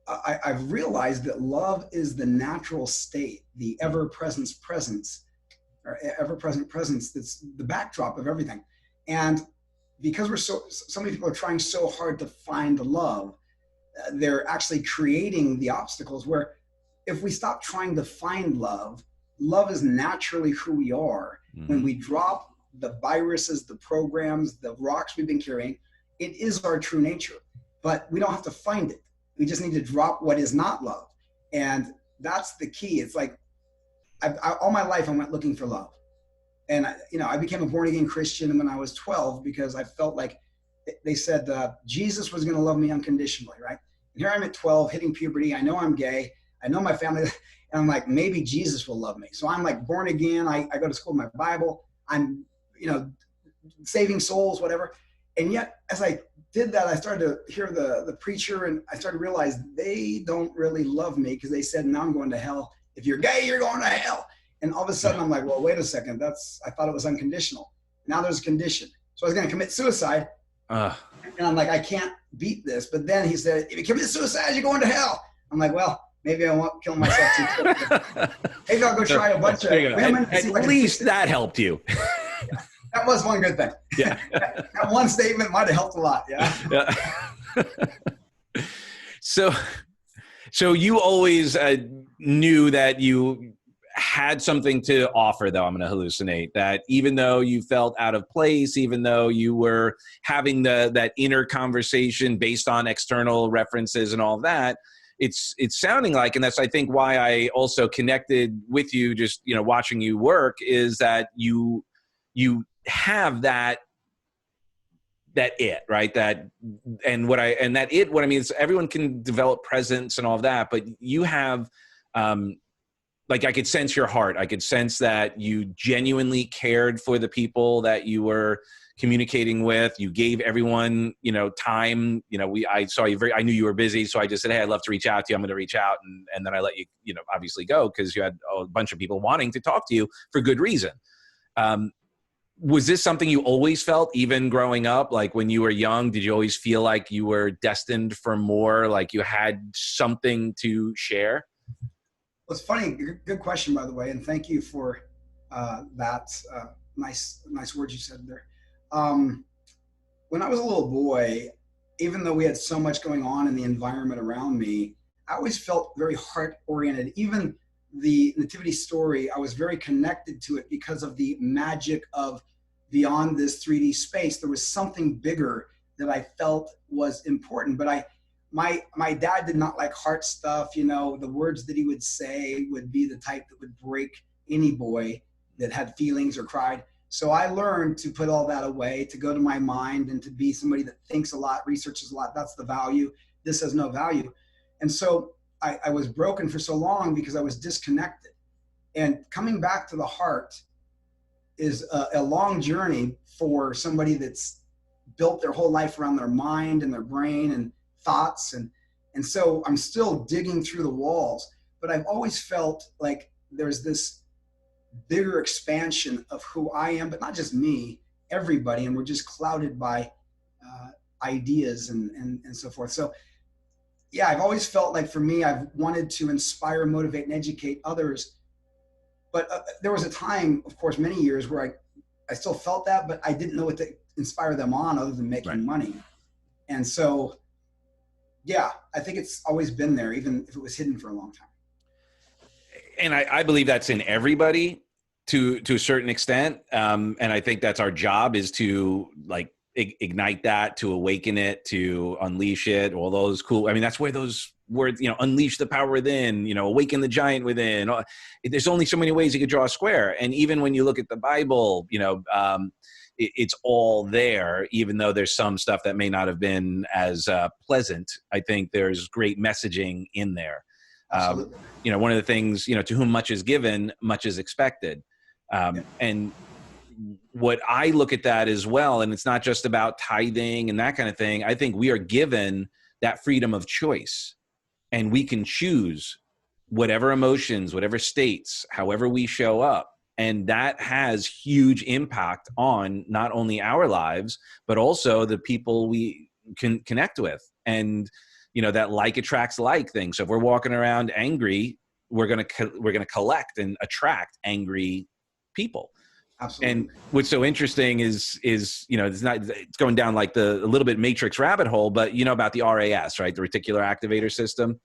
I've realized that love is the natural state, the presence, or ever-present presence that's the backdrop of everything. And because so many people are trying so hard to find love, they're actually creating the obstacles where if we stop trying to find love, love is naturally who we are. Mm-hmm. When we drop the viruses, the programs, the rocks we've been carrying, it is our true nature. But we don't have to find it. We just need to drop what is not love. And that's the key. It's like all my life I went looking for love. And I became a born-again Christian when I was 12 because I felt like they said Jesus was going to love me unconditionally, right? And here I'm at 12, hitting puberty. I know I'm gay. I know my family. And I'm like, maybe Jesus will love me. So I'm like born again. I go to school with my Bible. I'm, saving souls, whatever. And yet, as I did that, I started to hear the preacher, and I started to realize they don't really love me because they said, now I'm going to hell. If you're gay, you're going to hell. And all of a sudden, I'm like, well, wait a second. I thought it was unconditional. Now there's a condition. So I was going to commit suicide. And I'm like, I can't beat this. But then he said, if you commit suicide, you're going to hell. I'm like, well, maybe I won't kill myself too. Maybe I'll go try a bunch of women. At least that helped you. That was one good thing. Yeah. That one statement might have helped a lot. Yeah. So you always knew that you had something to offer, though. I'm going to hallucinate that even though you felt out of place, even though you were having that inner conversation based on external references and all of that, it's sounding like, and that's, I think, why I also connected with you, just, watching you work, is that you have that it, right? What I mean is everyone can develop presence and all of that, but you have, like, I could sense your heart. I could sense that you genuinely cared for the people that you were communicating with. You gave everyone, time. I saw you I knew you were busy, so I just said, hey, I'd love to reach out to you. I'm going to reach out, and then I let you, obviously go because you had a bunch of people wanting to talk to you for good reason. Was this something you always felt, even growing up? Like when you were young, did you always feel like you were destined for more, like you had something to share? Well, it's funny. Good question, by the way. And thank you for that nice words you said there. When I was a little boy, even though we had so much going on in the environment around me, I always felt very heart-oriented. Even the nativity story, I was very connected to it because of the magic of beyond this 3D space. There was something bigger that I felt was important. But my dad did not like heart stuff. The words that he would say would be the type that would break any boy that had feelings or cried. So I learned to put all that away, to go to my mind and to be somebody that thinks a lot, researches a lot. That's the value. This has no value. And so I was broken for so long because I was disconnected. And coming back to the heart is a long journey for somebody that's built their whole life around their mind and their brain and thoughts. And so I'm still digging through the walls, but I've always felt like there's this bigger expansion of who I am, but not just me, everybody. And we're just clouded by ideas and so forth. So yeah, I've always felt like for me, I've wanted to inspire, motivate, and educate others. But there was a time, of course, many years where I still felt that, but I didn't know what to inspire them on other than making money. And so, yeah, I think it's always been there, even if it was hidden for a long time. And I believe that's in everybody to a certain extent. And I think that's our job, is to ignite that, to awaken it, to unleash it, all those cool. I mean, that's where those words, unleash the power within, awaken the giant within. There's only so many ways you could draw a square. And even when you look at the Bible, it's all there, even though there's some stuff that may not have been as pleasant. I think there's great messaging in there. One of the things, to whom much is given, much is expected. And what I look at that as well, and it's not just about tithing and that kind of thing. I think we are given that freedom of choice, and we can choose whatever emotions, whatever states, however we show up. And that has huge impact on not only our lives, but also the people we can connect with. And that like attracts like thing. So if we're walking around angry, we're going to collect and attract angry people. Absolutely. And what's so interesting is it's going down like a little bit matrix rabbit hole, but about the RAS, right? The reticular activator system.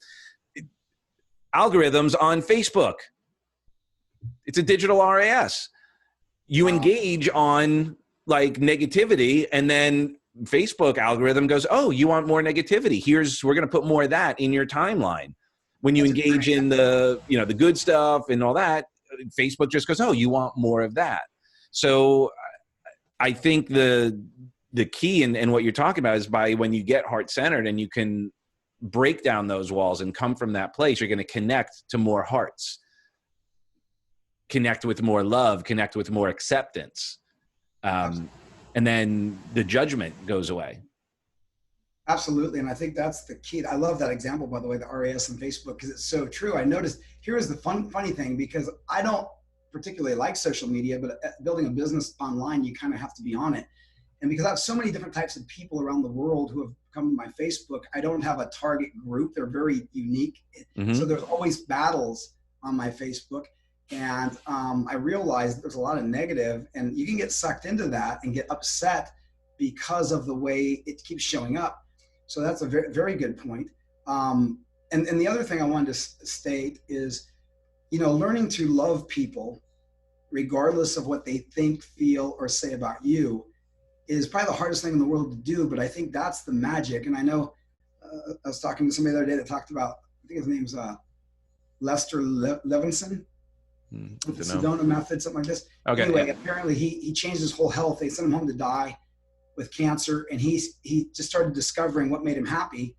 Algorithms on Facebook. It's a digital RAS. You engage on like negativity, and then Facebook algorithm goes, oh, you want more negativity. We're going to put more of that in your timeline. When you engage in the good stuff and all that, Facebook just goes, oh, you want more of that. So I think the key and what you're talking about is when you get heart-centered and you can break down those walls and come from that place, you're going to connect to more hearts, connect with more love, connect with more acceptance. And then the judgment goes away. Absolutely. And I think that's the key. I love that example, by the way, the RAS and Facebook, because it's so true. I noticed, here is the funny thing, because I don't particularly like social media, but building a business online, you kind of have to be on it. And because I have so many different types of people around the world who have come to my Facebook, I don't have a target group. They're very unique. Mm-hmm. So there's always battles on my Facebook. And I realized there's a lot of negative, and you can get sucked into that and get upset because of the way it keeps showing up. So that's a very, very good point. And the other thing I wanted to state is, learning to love people regardless of what they think, feel, or say about you is probably the hardest thing in the world to do. But I think that's the magic. And I know I was talking to somebody the other day that talked about, I think his name's Lester Levinson. With the Sedona method, something like this. Okay. Anyway, apparently he changed his whole health. They sent him home to die with cancer, and he just started discovering what made him happy.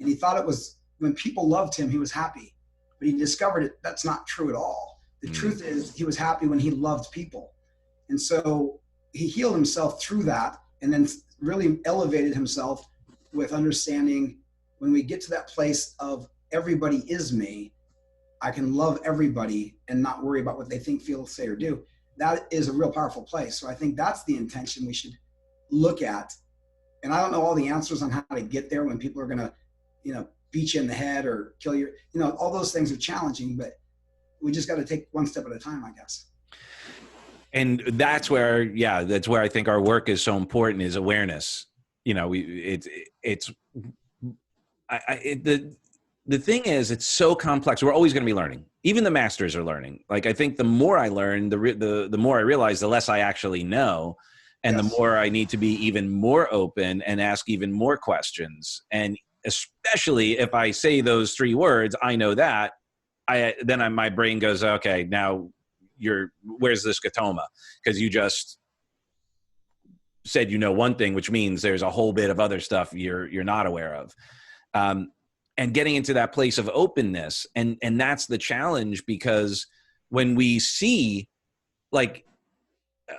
And he thought it was when people loved him, he was happy. But he discovered that's not true at all. The truth is he was happy when he loved people. And so he healed himself through that, and then really elevated himself with understanding when we get to that place of everybody is me, I can love everybody and not worry about what they think, feel, say, or do. That is a real powerful place. So I think that's the intention we should look at. And I don't know all the answers on how to get there when people are going to, beat you in the head or kill you. All those things are challenging, but we just got to take one step at a time, I guess. And that's where I think our work is so important, is awareness. The thing is, it's so complex. We're always going to be learning. Even the masters are learning. Like, I think the more I learn, the more I realize, the less I actually know. And yes. The more I need to be even more open and ask even more questions. And especially if I say those 3 words, I know that, my brain goes, okay, now where's the scotoma? Because you just said one thing, which means there's a whole bit of other stuff you're not aware of. And getting into that place of openness. And that's the challenge, because when we see like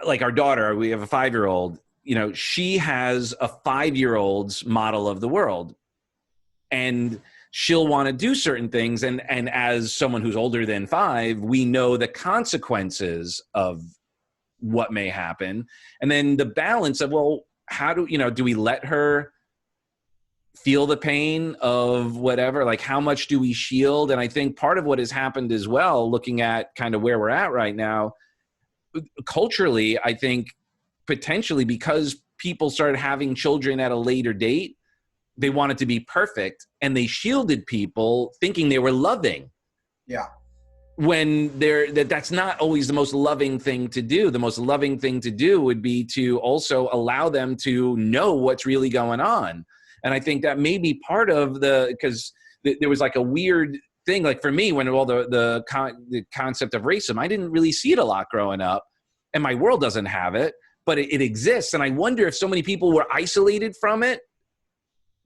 our daughter, we have a 5-year-old, she has a 5-year-old's model of the world, and she'll want to do certain things. And as someone who's older than 5, we know the consequences of what may happen. And then the balance of, well, how do we let her feel the pain of whatever, like how much do we shield? And I think part of what has happened as well, looking at kind of where we're at right now, culturally, I think potentially because people started having children at a later date, they wanted to be perfect, and they shielded people thinking they were loving. Yeah. When that's not always the most loving thing to do. The most loving thing to do would be to also allow them to know what's really going on. And I think that may be part of because there was like a weird thing, like for me, when all the concept of racism, I didn't really see it a lot growing up, and my world doesn't have it, but it exists. And I wonder if so many people were isolated from it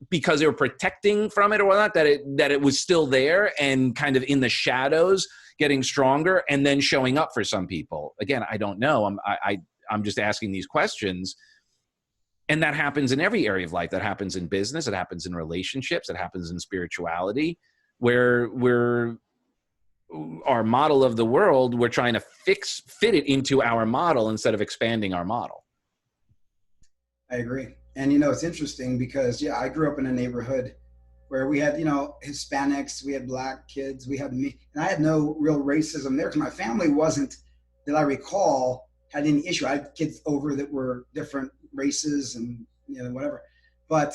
because they were protecting from it or whatnot, that it was still there and kind of in the shadows, getting stronger and then showing up for some people. Again, I don't know. I'm just asking these questions. And that happens in every area of life. That happens in business. It happens in relationships. It happens in spirituality, where our model of the world, we're trying to fit it into our model instead of expanding our model. I agree. And it's interesting because I grew up in a neighborhood where we had, Hispanics, we had black kids, we had me, and I had no real racism there because my family wasn't, that I recall, had any issue. I had kids over that were different races and, whatever. But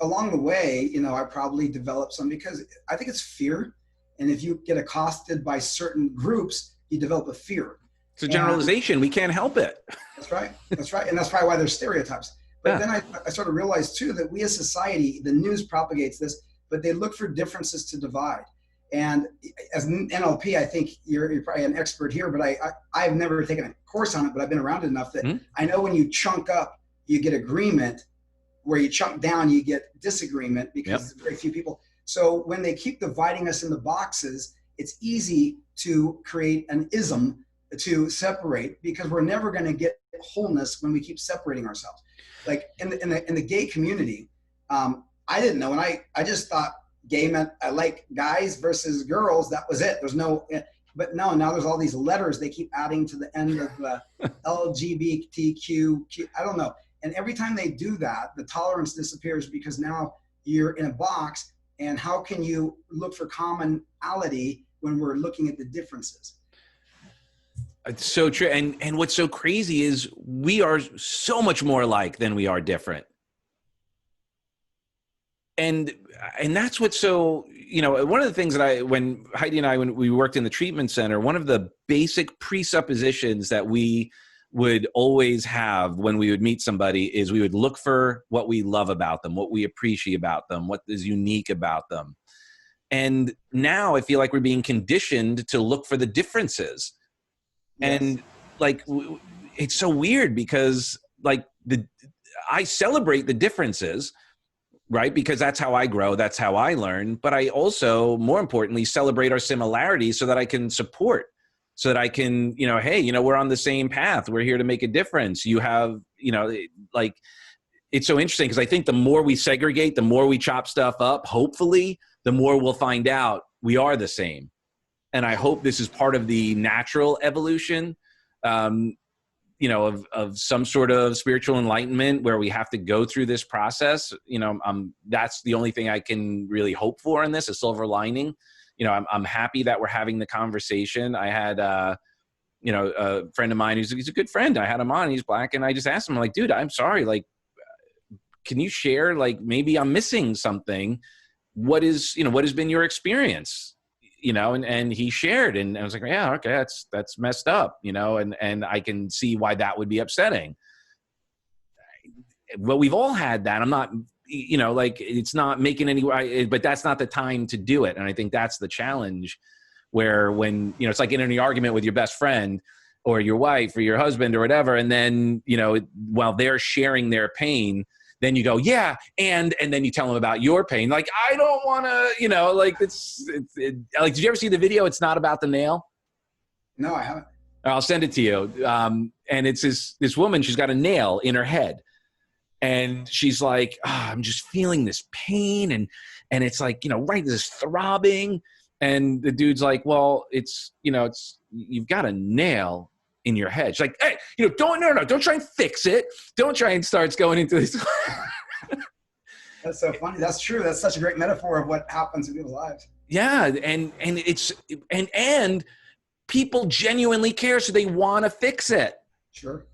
along the way, I probably developed some, because I think it's fear. And if you get accosted by certain groups, you develop a fear. It's a generalization. We can't help it. That's right. That's right. And that's probably why there's stereotypes. But then I sort of realized too that we as society, the news propagates this, but they look for differences to divide. And as an NLP, I think you're probably an expert here, but I've never taken a course on it, but I've been around it enough that I know when you chunk up, you get agreement. Where you chunk down, you get disagreement, because very few people. So when they keep dividing us into boxes, it's easy to create an ism to separate, because we're never going to get wholeness when we keep separating ourselves. Like in the gay community, I didn't know, and I just thought gay meant I like guys versus girls. That was it. There's no, but no, now there's all these letters they keep adding to the end of LGBTQ. I don't know. And every time they do that, the tolerance disappears, because now you're in a box. And how can you look for commonality when we're looking at the differences? It's so true. And what's so crazy is we are so much more alike than we are different. And that's what's so, one of the things that when Heidi and I, when we worked in the treatment center, one of the basic presuppositions that we would always have when we would meet somebody is we would look for what we love about them, what we appreciate about them, what is unique about them. And now I feel like we're being conditioned to look for the differences. Yes. And like, it's so weird, because like I celebrate the differences, right? Because that's how I grow. That's how I learn. But I also, more importantly, celebrate our similarities so that I can support, so that I can, hey, we're on the same path. We're here to make a difference. You have, like, it's so interesting, because I think the more we segregate, the more we chop stuff up, hopefully, the more we'll find out we are the same. And I hope this is part of the natural evolution, of some sort of spiritual enlightenment, where we have to go through this process. That's the only thing I can really hope for in this, a silver lining. I'm happy that we're having the conversation. I had, a friend of mine he's a good friend. I had him on, he's black. And I just asked him, like, dude, I'm sorry. Like, can you share, like, maybe I'm missing something. What has been your experience? And he shared, and I was like, yeah, okay, that's messed up, and I can see why that would be upsetting. Well, we've all had that. I'm not, like, it's not making any, but that's not the time to do it. And I think that's the challenge, where when, it's like in any argument with your best friend or your wife or your husband or whatever. And then, while they're sharing their pain, then you go, yeah. And then you tell them about your pain. Like, I don't want to, like, like, did you ever see the video? It's Not About the Nail. No, I haven't. I'll send it to you. And it's this woman, she's got a nail in her head. And she's like, I'm just feeling this pain. And it's like, right, this throbbing. And the dude's like, well, it's you've got a nail in your head. She's like, hey, don't try and fix it. Don't try and start going into this. That's so funny. That's true. That's such a great metaphor of what happens in people's lives. Yeah. And people genuinely care. So they want to fix it. Sure.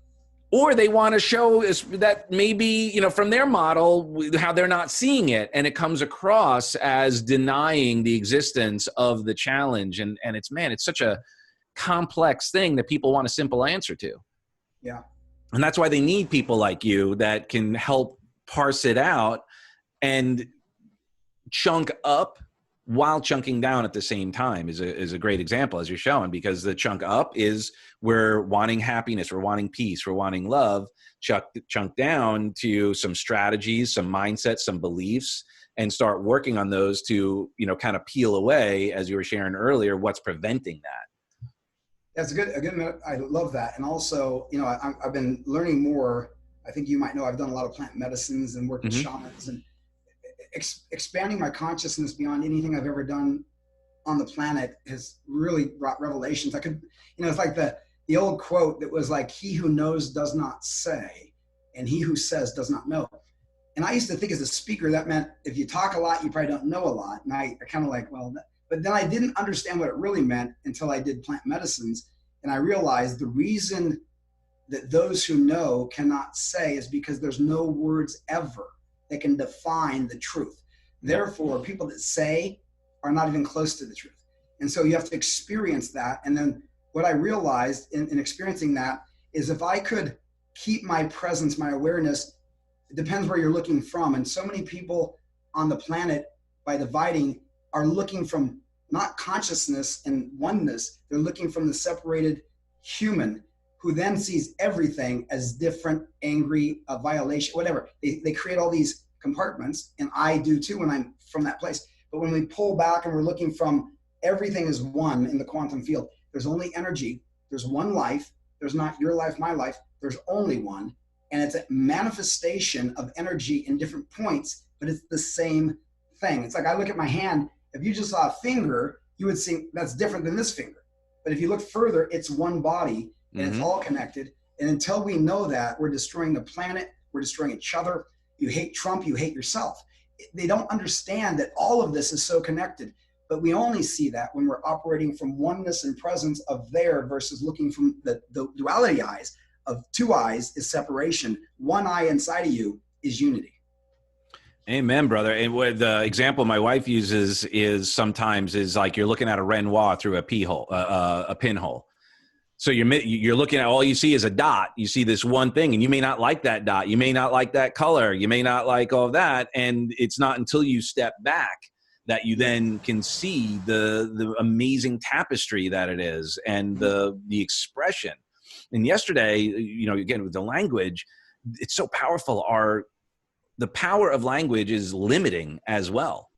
Or they want to show that maybe, from their model, how they're not seeing it. And it comes across as denying the existence of the challenge. And it's such a complex thing that people want a simple answer to. Yeah. And that's why they need people like you that can help parse it out and chunk up while chunking down at the same time is a great example, as you're showing, because the chunk up is we're wanting happiness, we're wanting peace, we're wanting love. Chunk down to some strategies, some mindsets, some beliefs, and start working on those to, kind of peel away, as you were sharing earlier, what's preventing that. That's a good, I love that. And also, I've been learning more. I think you might know, I've done a lot of plant medicines and worked with shamans, and expanding my consciousness beyond anything I've ever done on the planet has really brought revelations. I could, it's like the old quote that was like, he who knows does not say, and he who says does not know. And I used to think as a speaker, that meant if you talk a lot, you probably don't know a lot. And I kind of like, well, but then I didn't understand what it really meant until I did plant medicines. And I realized the reason that those who know cannot say is because there's no words ever that can define the truth. Therefore, people that say are not even close to the truth. And so you have to experience that. And then what I realized in experiencing that is if I could keep my presence, my awareness, it depends where you're looking from. And so many people on the planet, by dividing, are looking from not consciousness and oneness, they're looking from the separated human who then sees everything as different, angry, a violation, whatever. They create all these compartments, and I do too when I'm from that place. But when we pull back and we're looking from everything is one in the quantum field, there's only energy, there's one life, there's not your life, my life, there's only one. And it's a manifestation of energy in different points, but it's the same thing. It's like I look at my hand, if you just saw a finger, you would see that's different than this finger. But if you look further, it's one body and it's all connected. And until we know that, we're destroying the planet, we're destroying each other. You hate Trump, you hate yourself. They don't understand that all of this is so connected. But we only see that when we're operating from oneness and presence of there versus looking from the duality eyes of two eyes is separation. One eye inside of you is unity. Amen, brother. And what the example my wife uses is sometimes is like you're looking at a Renoir through a pinhole. So you're looking at, all you see is a dot. You see this one thing, and you may not like that dot. You may not like that color. You may not like all of that. And it's not until you step back that you then can see the amazing tapestry that it is and the expression. And yesterday, again, with the language, it's so powerful. The power of language is limiting as well.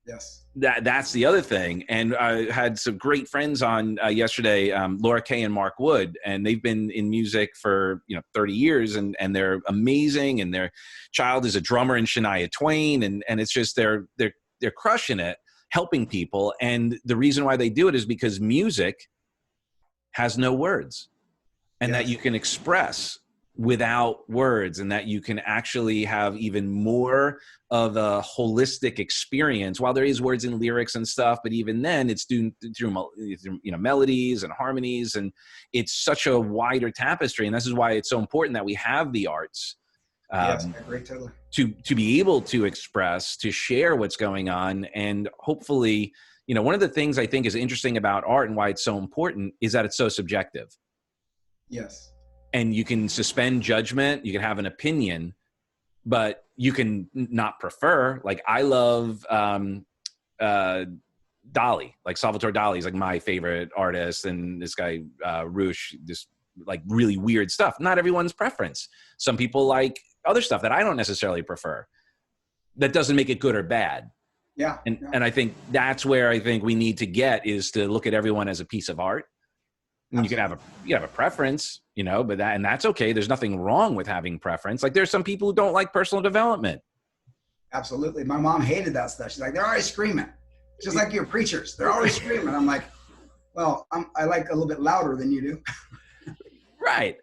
Yes. That's the other thing. And I had some great friends on yesterday, Laura Kay and Mark Wood, and they've been in music for 30 years, and they're amazing. And their child is a drummer in Shania Twain, and it's just they're crushing it, helping people. And the reason why they do it is because music has no words, and that you can express without words, and that you can actually have even more of a holistic experience. While there is words and lyrics and stuff, but even then it's through melodies and harmonies, and it's such a wider tapestry. And this is why it's so important that we have the arts yes, I agree totally. to be able to express, to share what's going on. And hopefully, one of the things I think is interesting about art and why it's so important is that it's so subjective. Yes. And you can suspend judgment, you can have an opinion, but you can not prefer. Like I love Dali, like Salvatore Dali is like my favorite artist, and this guy Rush, this like really weird stuff. Not everyone's preference. Some people like other stuff that I don't necessarily prefer. That doesn't make it good or bad. Yeah. And I think that's where I think we need to get is to look at everyone as a piece of art. And you can have a preference, but that's okay. There's nothing wrong with having preference. Like there's some people who don't like personal development. Absolutely. My mom hated that stuff. She's like, they're always screaming. Just like your preachers. They're always screaming. I'm like, well, I like a little bit louder than you do. Right.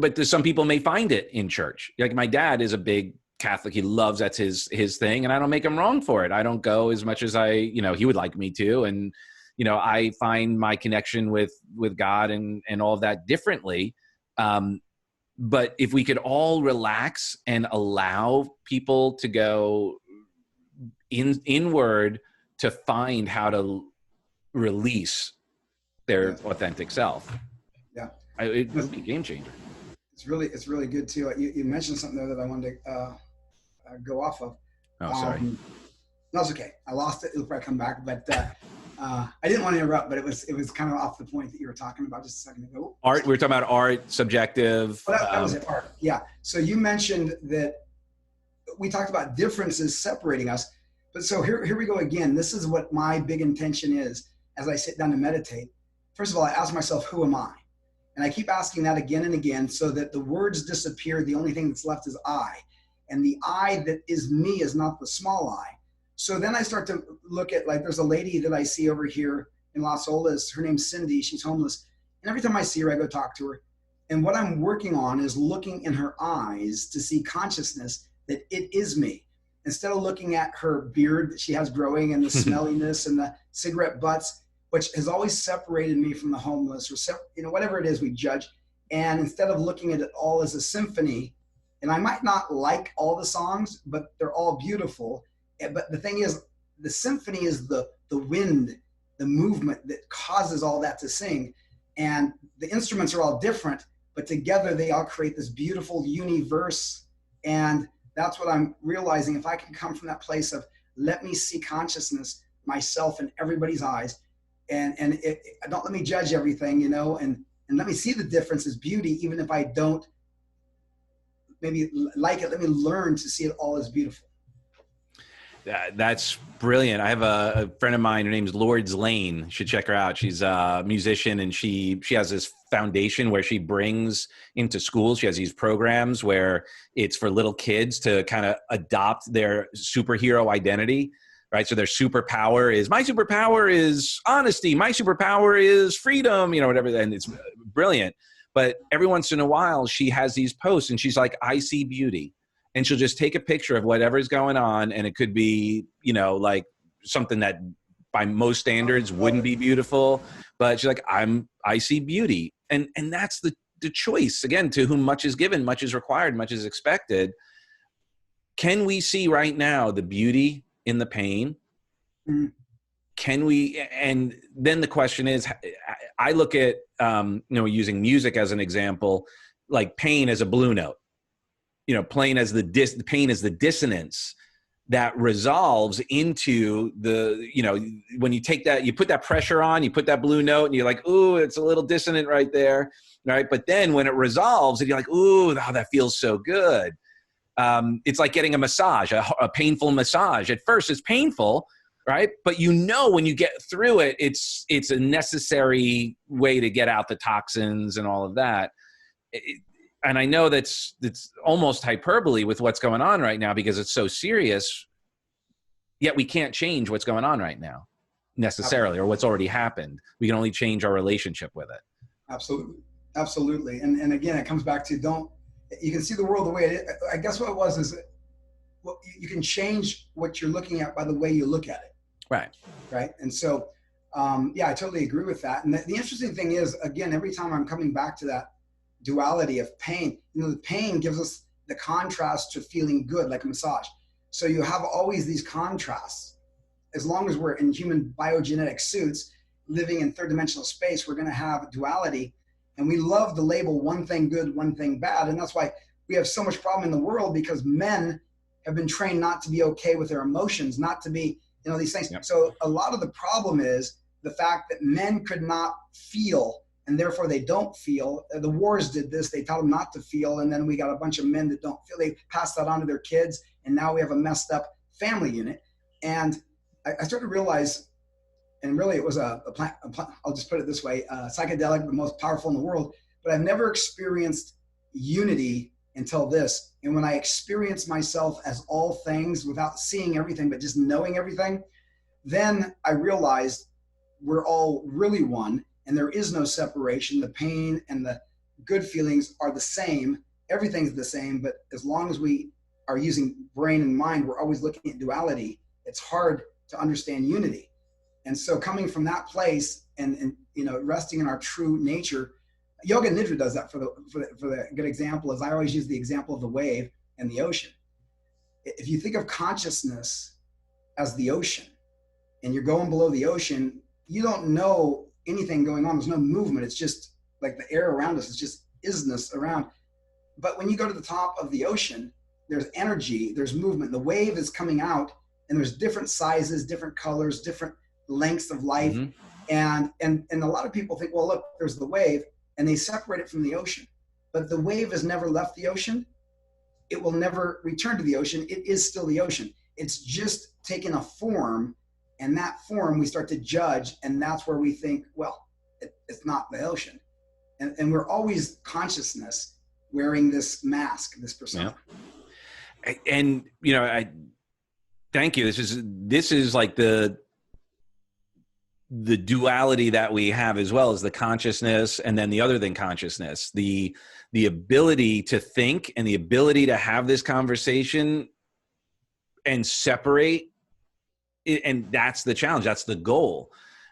But some people may find it in church. Like my dad is a big Catholic. He loves, that's his thing. And I don't make him wrong for it. I don't go as much as he would like me to. And, I find my connection with God and all of that differently. But if we could all relax and allow people to go inward to find how to release their authentic self. Yeah. It would be a game changer. It's really good too. You mentioned something there that I wanted to go off of. Oh, sorry. No, it's okay. I lost it. It'll probably come back, but I didn't want to interrupt, but it was kind of off the point that you were talking about just a second ago. Art. We were talking about art, subjective. Well, that was it. Art. Yeah. So you mentioned that we talked about differences separating us, but so here we go again. This is what my big intention is as I sit down to meditate. First of all, I ask myself, who am I? And I keep asking that again and again so that the words disappear. The only thing that's left is I. And the I that is me is not the small I. So then I start to look at, like, there's a lady that I see over here in Las Olas. Her name's Cindy. She's homeless. And every time I see her, I go talk to her. And what I'm working on is looking in her eyes to see consciousness that it is me. Instead of looking at her beard that she has growing and the smelliness and the cigarette butts, which has always separated me from the homeless, or whatever it is we judge. And instead of looking at it all as a symphony, and I might not like all the songs, but they're all beautiful. But the thing is, the symphony is the wind, the movement that causes all that to sing. And the instruments are all different, but together they all create this beautiful universe. And that's what I'm realizing. If I can come from that place of, let me see consciousness, myself in everybody's eyes, and don't let me judge everything, and let me see the difference as beauty, even if I don't maybe like it. Let me learn to see it all as beautiful. That's brilliant. I have a friend of mine. Her name's Lord's Lane. You should check her out. She's a musician, and she has this foundation where she brings into schools. She has these programs where it's for little kids to kind of adopt their superhero identity, right? So their superpower is, my superpower is honesty. My superpower is freedom, whatever. And it's brilliant. But every once in a while, she has these posts, and she's like, I see beauty. And she'll just take a picture of whatever's going on, and it could be, like something that by most standards wouldn't be beautiful, but she's like, I see beauty. And that's the choice. Again, to whom much is given, much is required, much is expected. Can we see right now the beauty in the pain? Mm. Can we? And then the question is, I look at, using music as an example, like pain as a blue note. Pain as the dissonance that resolves into the, when you take that, you put that pressure on, you put that blue note, and you're like, ooh, it's a little dissonant right there, right? But then when it resolves, and you're like, ooh, that feels so good. It's like getting a massage, a painful massage. At first, it's painful, right? But when you get through it, it's a necessary way to get out the toxins and all of that. And I know that's almost hyperbole with what's going on right now because it's so serious, yet we can't change what's going on right now necessarily, or what's already happened. We can only change our relationship with it. Absolutely. Absolutely. And again, it comes back to, you can see the world the way it is. I guess what it was is, you can change what you're looking at by the way you look at it. Right. Right. And so, I totally agree with that. And the interesting thing is, again, every time I'm coming back to that duality of pain, the pain gives us the contrast to feeling good, like a massage. So you have always these contrasts. As long as we're in human biogenetic suits living in third dimensional space, we're going to have duality. And we love to label one thing good, one thing bad. And that's why we have so much problem in the world, because men have been trained not to be okay with their emotions, not to be, these things. Yep. So a lot of the problem is the fact that men could not feel, and therefore they don't feel. The wars did this. They taught them not to feel. And then we got a bunch of men that don't feel. They passed that on to their kids. And now we have a messed up family unit. And I started to realize, and really it was a plant, I'll just put it this way, psychedelic, the most powerful in the world, but I've never experienced unity until this. And when I experienced myself as all things without seeing everything, but just knowing everything, then I realized we're all really one. And there is no separation. The pain and the good feelings are the same. Everything's the same. But as long as we are using brain and mind, we're always looking at duality. It's hard to understand unity. And so coming from that place and resting in our true nature, Yoga Nidra does that for the good example. Is I always use the example of the wave and the ocean. If you think of consciousness as the ocean, and you're going below the ocean, you don't know anything going on. There's no movement. It's just like the air around us is just isness around. But when you go to the top of the ocean, there's energy, there's movement. The wave is coming out, and there's different sizes, different colors, different lengths of life. Mm-hmm. And a lot of people think, well, look, there's the wave, and they separate it from the ocean. But the wave has never left the ocean. It will never return to the ocean. It is still the ocean. It's just taken a form. And that form we start to judge, and that's where we think, well, it's not the ocean. And we're always consciousness wearing this mask, this persona. Yeah. And, I thank you. This is like the duality that we have, as well as the consciousness and then the other than consciousness, the ability to think and the ability to have this conversation and separate it, and that's the challenge, that's the goal.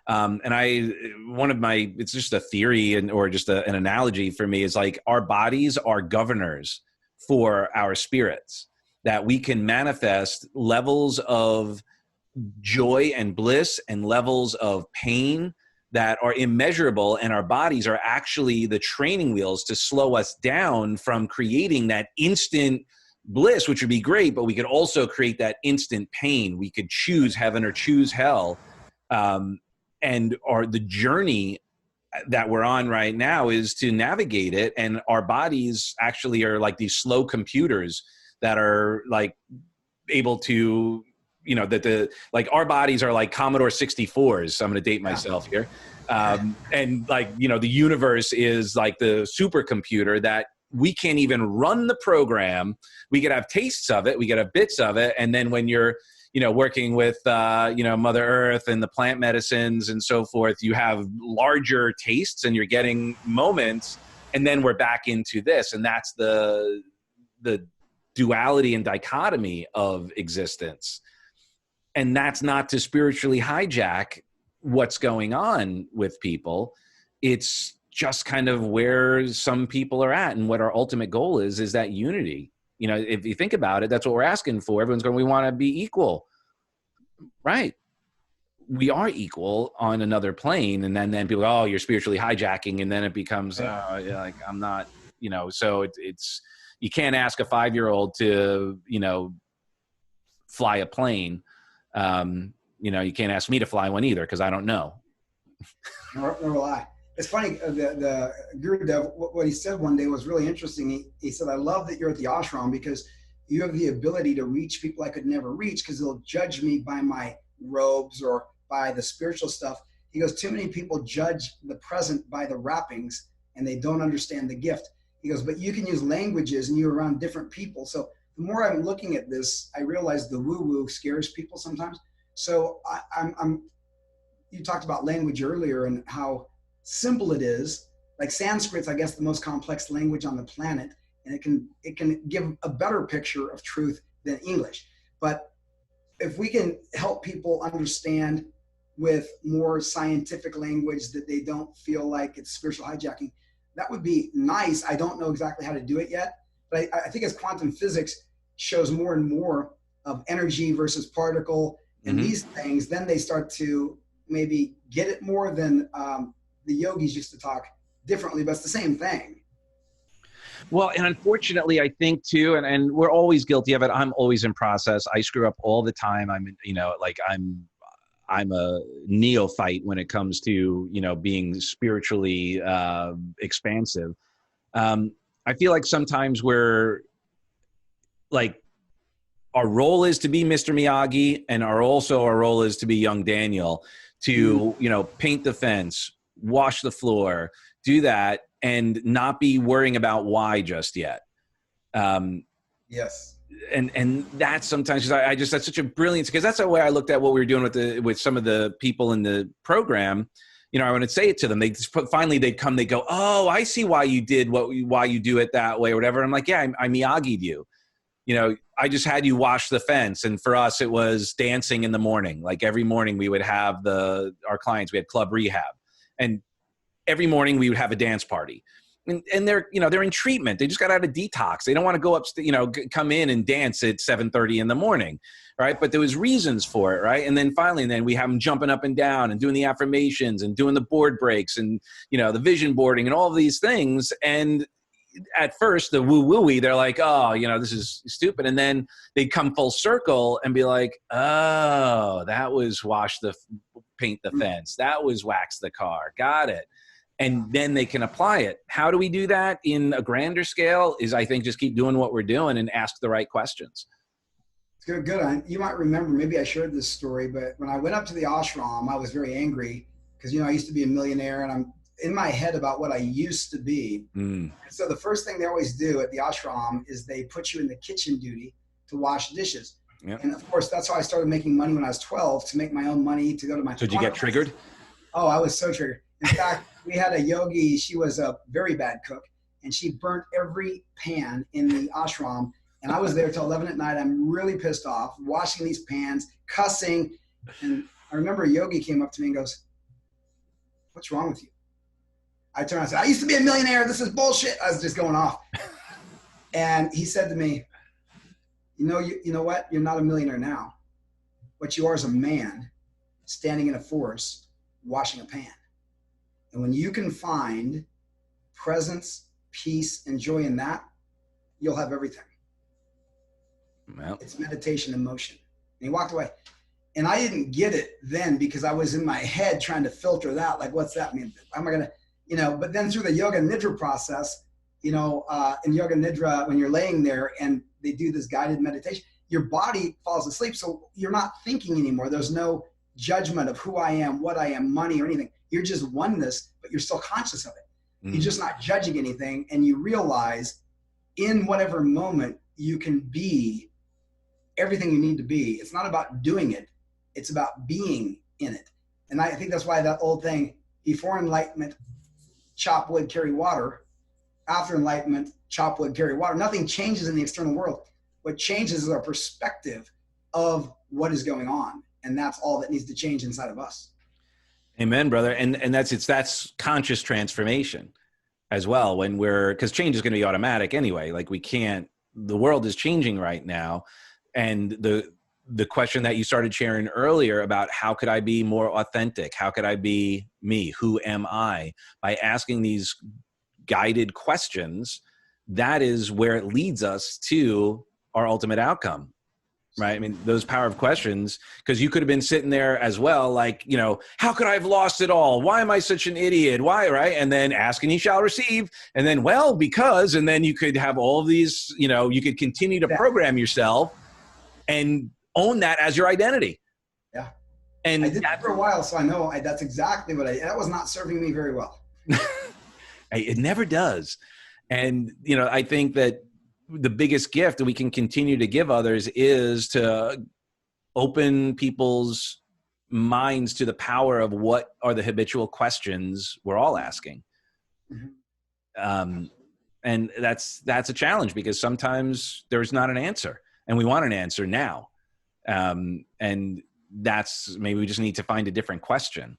And it's just a theory or just an analogy for me, is like our bodies are governors for our spirits, that we can manifest levels of joy and bliss and levels of pain that are immeasurable, and our bodies are actually the training wheels to slow us down from creating that instant bliss, which would be great, but we could also create that instant pain. We could choose heaven or choose hell. The journey that we're on right now is to navigate it, and our bodies actually are like these slow computers that are like able to, like our bodies are like Commodore 64s. So I'm going to date myself here. And like, the universe is like the supercomputer that we can't even run the program. We could have tastes of it. We could have bits of it. And then when you're, working with, Mother Earth and the plant medicines and so forth, you have larger tastes and you're getting moments. And then we're back into this. And that's the duality and dichotomy of existence. And that's not to spiritually hijack what's going on with people. It's just kind of where some people are at, and what our ultimate goal is that unity. If you think about it, that's what we're asking for. Everyone's going, we want to be equal. Right. We are equal on another plane. And then people go, oh, you're spiritually hijacking. And then it becomes like, I'm not, so it's, you can't ask a 5-year-old to, fly a plane. You can't ask me to fly one either, because I don't know. Nor will I. It's funny, the Guru Dev, what he said one day was really interesting. He said, I love that you're at the ashram, because you have the ability to reach people I could never reach, because they'll judge me by my robes or by the spiritual stuff. He goes, too many people judge the present by the wrappings, and they don't understand the gift. He goes, but you can use languages and you're around different people. So the more I'm looking at this, I realize the woo-woo scares people sometimes. So you talked about language earlier and how simple it is. Like Sanskrit's, I guess, the most complex language on the planet, and it can give a better picture of truth than English. But if we can help people understand with more scientific language that they don't feel like it's spiritual hijacking, that would be nice. I don't know exactly how to do it yet, but I think as quantum physics shows more and more of energy versus particle and these things, then they start to maybe get it more than the yogis used to talk differently, but it's the same thing. Well, and unfortunately, I think too, and we're always guilty of it. I'm always in process. I screw up all the time. I'm a neophyte when it comes to, being spiritually expansive. I feel like sometimes we're like, our role is to be Mr. Miyagi, and our role is to be young Daniel, to, paint the fence, wash the floor, do that, and not be worrying about why just yet. Yes. And that's sometimes, because that's such a brilliance, because that's the way I looked at what we were doing with some of the people in the program. I want to say it to them. Finally they'd come, they go, oh, I see why you did why you do it that way or whatever. I'm like, yeah, I Miyagi'd you. I just had you wash the fence. And for us, it was dancing in the morning. Like every morning we would have our clients, we had club rehab, and every morning we would have a dance party. And they're in treatment. They just got out of detox. They don't want to go come in and dance at 7:30 in the morning, right? But there was reasons for it, right? And then finally, we have them jumping up and down and doing the affirmations and doing the board breaks and, the vision boarding and all of these things. And at first, the woo-woo-y, they're like, oh, this is stupid. And then they'd come full circle and be like, oh, that was paint the fence. That was wax the car. Got it. And then they can apply it. How do we do that in a grander scale is, I think, just keep doing what we're doing and ask the right questions. Good. You might remember, maybe I shared this story, but when I went up to the ashram, I was very angry because, I used to be a millionaire and I'm in my head about what I used to be. So the first thing they always do at the ashram is they put you in the kitchen duty to wash dishes. Yep. And of course, that's how I started making money when I was 12, to make my own money, to go to my. So did you get triggered? Oh, I was so triggered. In fact, we had a yogi. She was a very bad cook, and she burnt every pan in the ashram. And I was there till 11 at night. I'm really pissed off, washing these pans, cussing. And I remember a yogi came up to me and goes, "What's wrong with you?" I turned and said, "I used to be a millionaire. This is bullshit." I was just going off. And he said to me, you know what? You're not a millionaire now. What you are is a man standing in a forest washing a pan. And when you can find presence, peace, and joy in that, you'll have everything. Well, it's meditation in motion. And he walked away. And I didn't get it then because I was in my head trying to filter that. Like, what's that mean? How am I going to, but then through the yoga nidra process, in yoga nidra, when you're laying there and they do this guided meditation, your body falls asleep. So you're not thinking anymore. There's no judgment of who I am, what I am, money or anything. You're just oneness, but you're still conscious of it. You're just not judging anything. And you realize in whatever moment you can be everything you need to be. It's not about doing it. It's about being in it. And I think that's why that old thing, before enlightenment, chop wood, carry water. After enlightenment, chop wood, carry water. Nothing changes in the external world. What changes is our perspective of what is going on. And that's all that needs to change inside of us. Amen, brother. And that's conscious transformation as well, because change is going to be automatic anyway. Like the world is changing right now. And the question that you started sharing earlier about how could I be more authentic? How could I be me? Who am I? By asking these guided questions, that is where it leads us to our ultimate outcome, right? I mean, those power of questions, because you could have been sitting there as well, like, how could I have lost it all? Why am I such an idiot? Why, right? And then ask and you shall receive. And then, because, and then you could have all of these, you could continue to program yourself and own that as your identity. Yeah. And I did that for a while, so I know that's exactly what that was not serving me very well. It never does. And, I think that the biggest gift that we can continue to give others is to open people's minds to the power of what are the habitual questions we're all asking. Mm-hmm. And that's a challenge because sometimes there's not an answer and we want an answer now. And that's, maybe we just need to find a different question.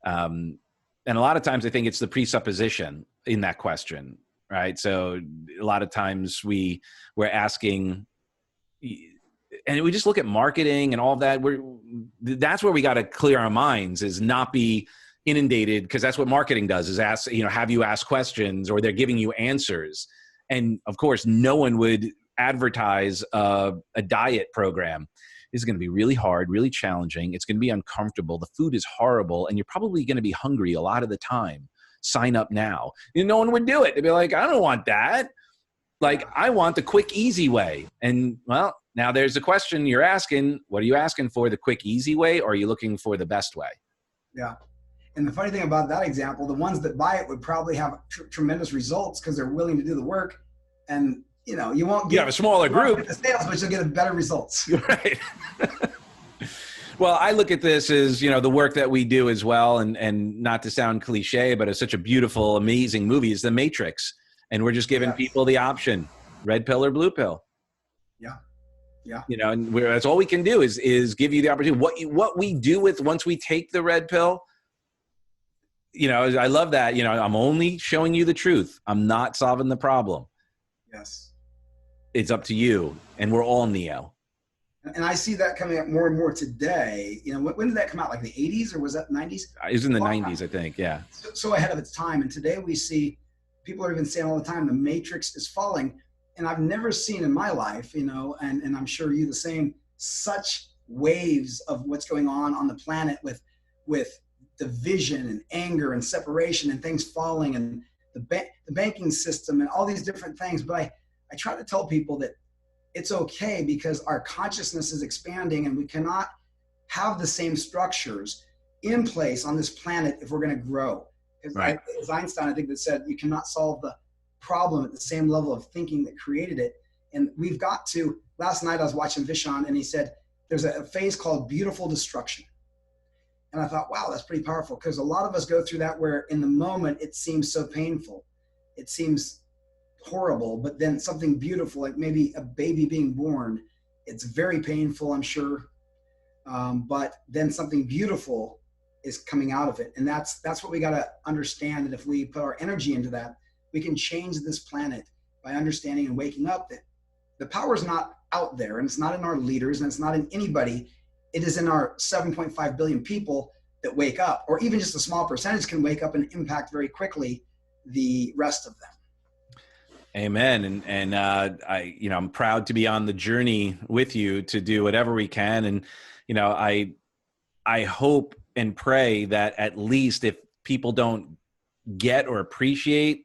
And a lot of times I think it's the presupposition in that question, right? So a lot of times we're asking, and we just look at marketing and all of that. That's where we got to clear our minds, is not be inundated, because that's what marketing does, is ask, have you ask questions, or they're giving you answers. And of course, no one would advertise a diet program. This is going to be really hard, really challenging. It's going to be uncomfortable. The food is horrible, and you're probably going to be hungry a lot of the time. Sign up now. No one would do it. They'd be like, I don't want that. Like, I want the quick, easy way. And well, now there's the question you're asking. What are you asking for? The quick, easy way, or are you looking for the best way? Yeah. And the funny thing about that example, the ones that buy it would probably have tremendous results because they're willing to do the work. And you won't get a smaller group the sales, but you'll get better results. Right. Well, I look at this as, the work that we do as well. And not to sound cliche, but it's such a beautiful, amazing movie, is The Matrix. And we're just giving people the option, red pill or blue pill. Yeah. Yeah. And that's all we can do is give you the opportunity. What we do with, once we take the red pill, I love that, I'm only showing you the truth. I'm not solving the problem. Yes. It's up to you. And we're all Neo. And I see that coming up more and more today. When did that come out? Like the 80s, or was that 90s? It was in the 90s, I think. Yeah. So ahead of its time. And today we see people are even saying all the time, the matrix is falling. And I've never seen in my life, and I'm sure you the same, such waves of what's going on the planet with division and anger and separation and things falling, and the banking system and all these different things. But I try to tell people that it's okay, because our consciousness is expanding, and we cannot have the same structures in place on this planet if we're going to grow. Right. As Einstein, I think, that said, you cannot solve the problem at the same level of thinking that created it. And we've got to, last night I was watching Vishan, and he said, there's a phase called beautiful destruction. And I thought, wow, that's pretty powerful, because a lot of us go through that where in the moment it seems so painful. It seems horrible, but then something beautiful, like maybe a baby being born, it's very painful, I'm sure. But then something beautiful is coming out of it. And that's what we got to understand. And if we put our energy into that, we can change this planet by understanding and waking up that the power is not out there, and it's not in our leaders, and it's not in anybody. It is in our 7.5 billion people that wake up, or even just a small percentage can wake up and impact very quickly the rest of them. Amen. And I'm proud to be on the journey with you to do whatever we can. And, I hope and pray that at least if people don't get or appreciate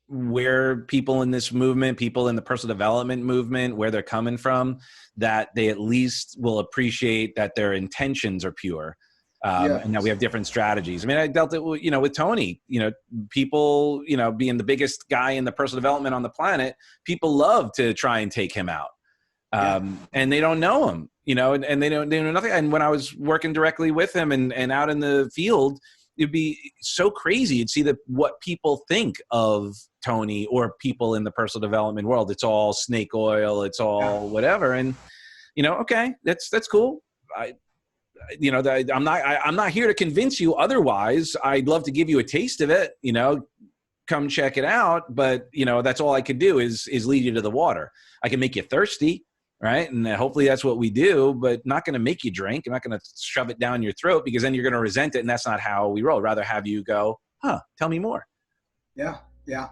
where people in this movement, people in the personal development movement, where they're coming from, that they at least will appreciate that their intentions are pure. And that we have different strategies. I mean, I dealt it, with Tony, people, being the biggest guy in the personal development on the planet, people love to try and take him out. And they don't know him, and they know nothing. And when I was working directly with him and out in the field, it'd be so crazy. You'd see what people think of Tony or people in the personal development world. It's all snake oil. It's all whatever. And, okay, that's cool. I'm not here to convince you otherwise. I'd love to give you a taste of it, come check it out. But, that's all I could do is lead you to the water. I can make you thirsty. Right. And hopefully that's what we do, but not going to make you drink. I'm not going to shove it down your throat, because then you're going to resent it. And that's not how we roll. I'd rather have you go, tell me more. Yeah. Yeah.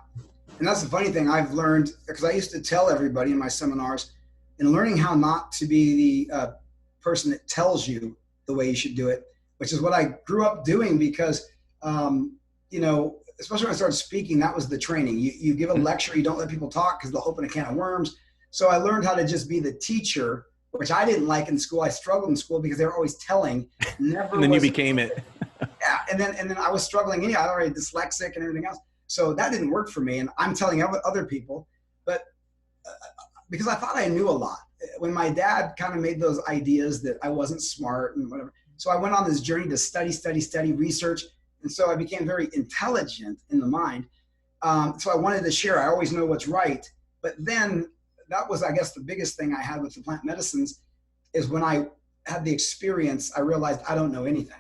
And that's the funny thing I've learned, because I used to tell everybody in my seminars, in learning how not to be the person that tells you the way you should do it, which is what I grew up doing, because, especially when I started speaking, that was the training. You give a lecture, you don't let people talk because they'll open a can of worms. So I learned how to just be the teacher, which I didn't like in school. I struggled in school because they were always telling. And then you became it. Yeah, and then I was struggling. I was already dyslexic and everything else. So that didn't work for me. And I'm telling other people, but because I thought I knew a lot. When my dad kind of made those ideas that I wasn't smart and whatever. So I went on this journey to study, research. And so I became very intelligent in the mind. So I wanted to share. I always know what's right. But then that was, I guess, the biggest thing I had with the plant medicines is when I had the experience, I realized I don't know anything.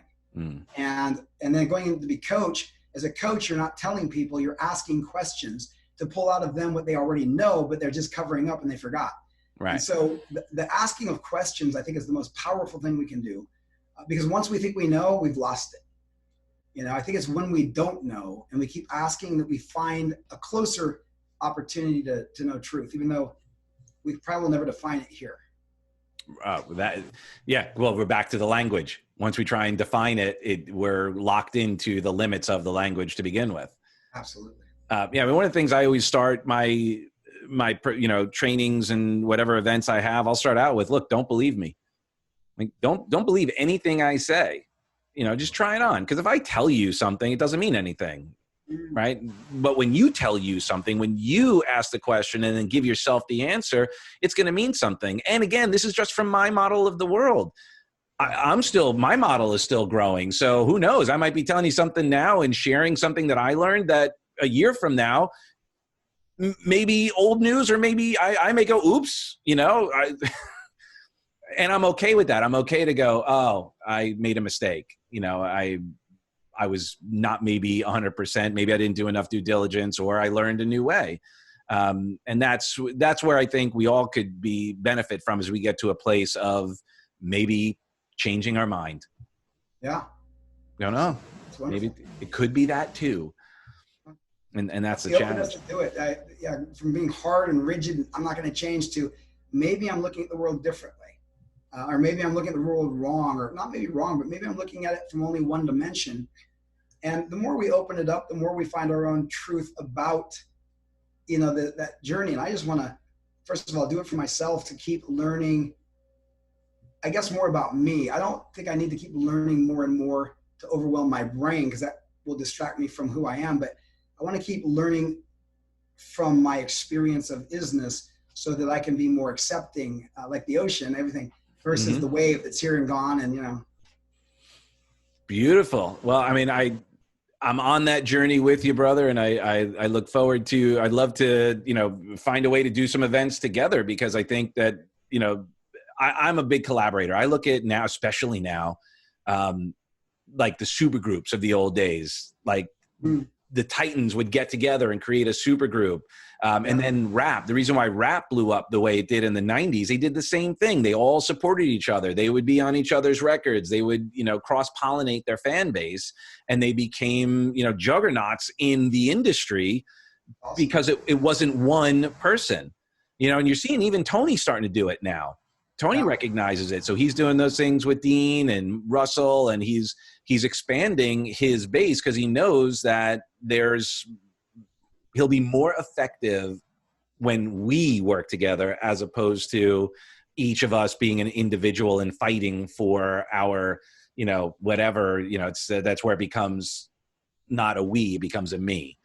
And then going into be coach, as a coach, you're not telling people, you're asking questions to pull out of them what they already know, but they're just covering up and they forgot. Right. And so the asking of questions, I think, is the most powerful thing we can do, because once we think we know, we've lost it. I think it's when we don't know and we keep asking that we find a closer opportunity to know truth, even though we probably will never define it here. Well, we're back to the language. Once we try and define it, we're locked into the limits of the language to begin with. Absolutely. I mean, one of the things I always start my trainings and whatever events I have, I'll start out with, look, don't believe me. Like, don't believe anything I say. Just try it on. Because if I tell you something, it doesn't mean anything. Right. But when you tell you something, when you ask the question and then give yourself the answer, it's going to mean something. And again, this is just from my model of the world. My model is still growing. So who knows? I might be telling you something now and sharing something that I learned that a year from now, maybe old news, or maybe I may go, oops, and I'm okay with that. I'm okay to go, oh, I made a mistake. I was not maybe 100%. Maybe I didn't do enough due diligence, or I learned a new way. And that's where I think we all could benefit from, as we get to a place of maybe changing our mind. Yeah. I don't know. Maybe it could be that too. And that's the challenge. To do it. From being hard and rigid, I'm not going to change, to maybe I'm looking at the world differently. Or maybe I'm looking at the world wrong, or not maybe wrong, but maybe I'm looking at it from only one dimension. And the more we open it up, the more we find our own truth about, that journey. And I just want to, first of all, do it for myself, to keep learning, I guess, more about me. I don't think I need to keep learning more and more to overwhelm my brain, because that will distract me from who I am. But I want to keep learning from my experience of isness, so that I can be more accepting, like the ocean, everything, versus the wave that's here and gone. And, Beautiful. Well, I mean, I'm on that journey with you, brother, and I look forward to. I'd love to, find a way to do some events together, because I think that, I'm a big collaborator. I look at now, especially now, like the super groups of the old days, like the Titans would get together and create a super group. And then rap, the reason why rap blew up the way it did in the 90s, they did the same thing. They all supported each other. They would be on each other's records. They would, cross-pollinate their fan base, and they became, juggernauts in the industry. Awesome. Because it wasn't one person, and you're seeing even Tony starting to do it now. Tony recognizes it. So he's doing those things with Dean and Russell, and he's expanding his base because he knows that he'll be more effective when we work together, as opposed to each of us being an individual and fighting for our, whatever, that's where it becomes not a we, it becomes a me.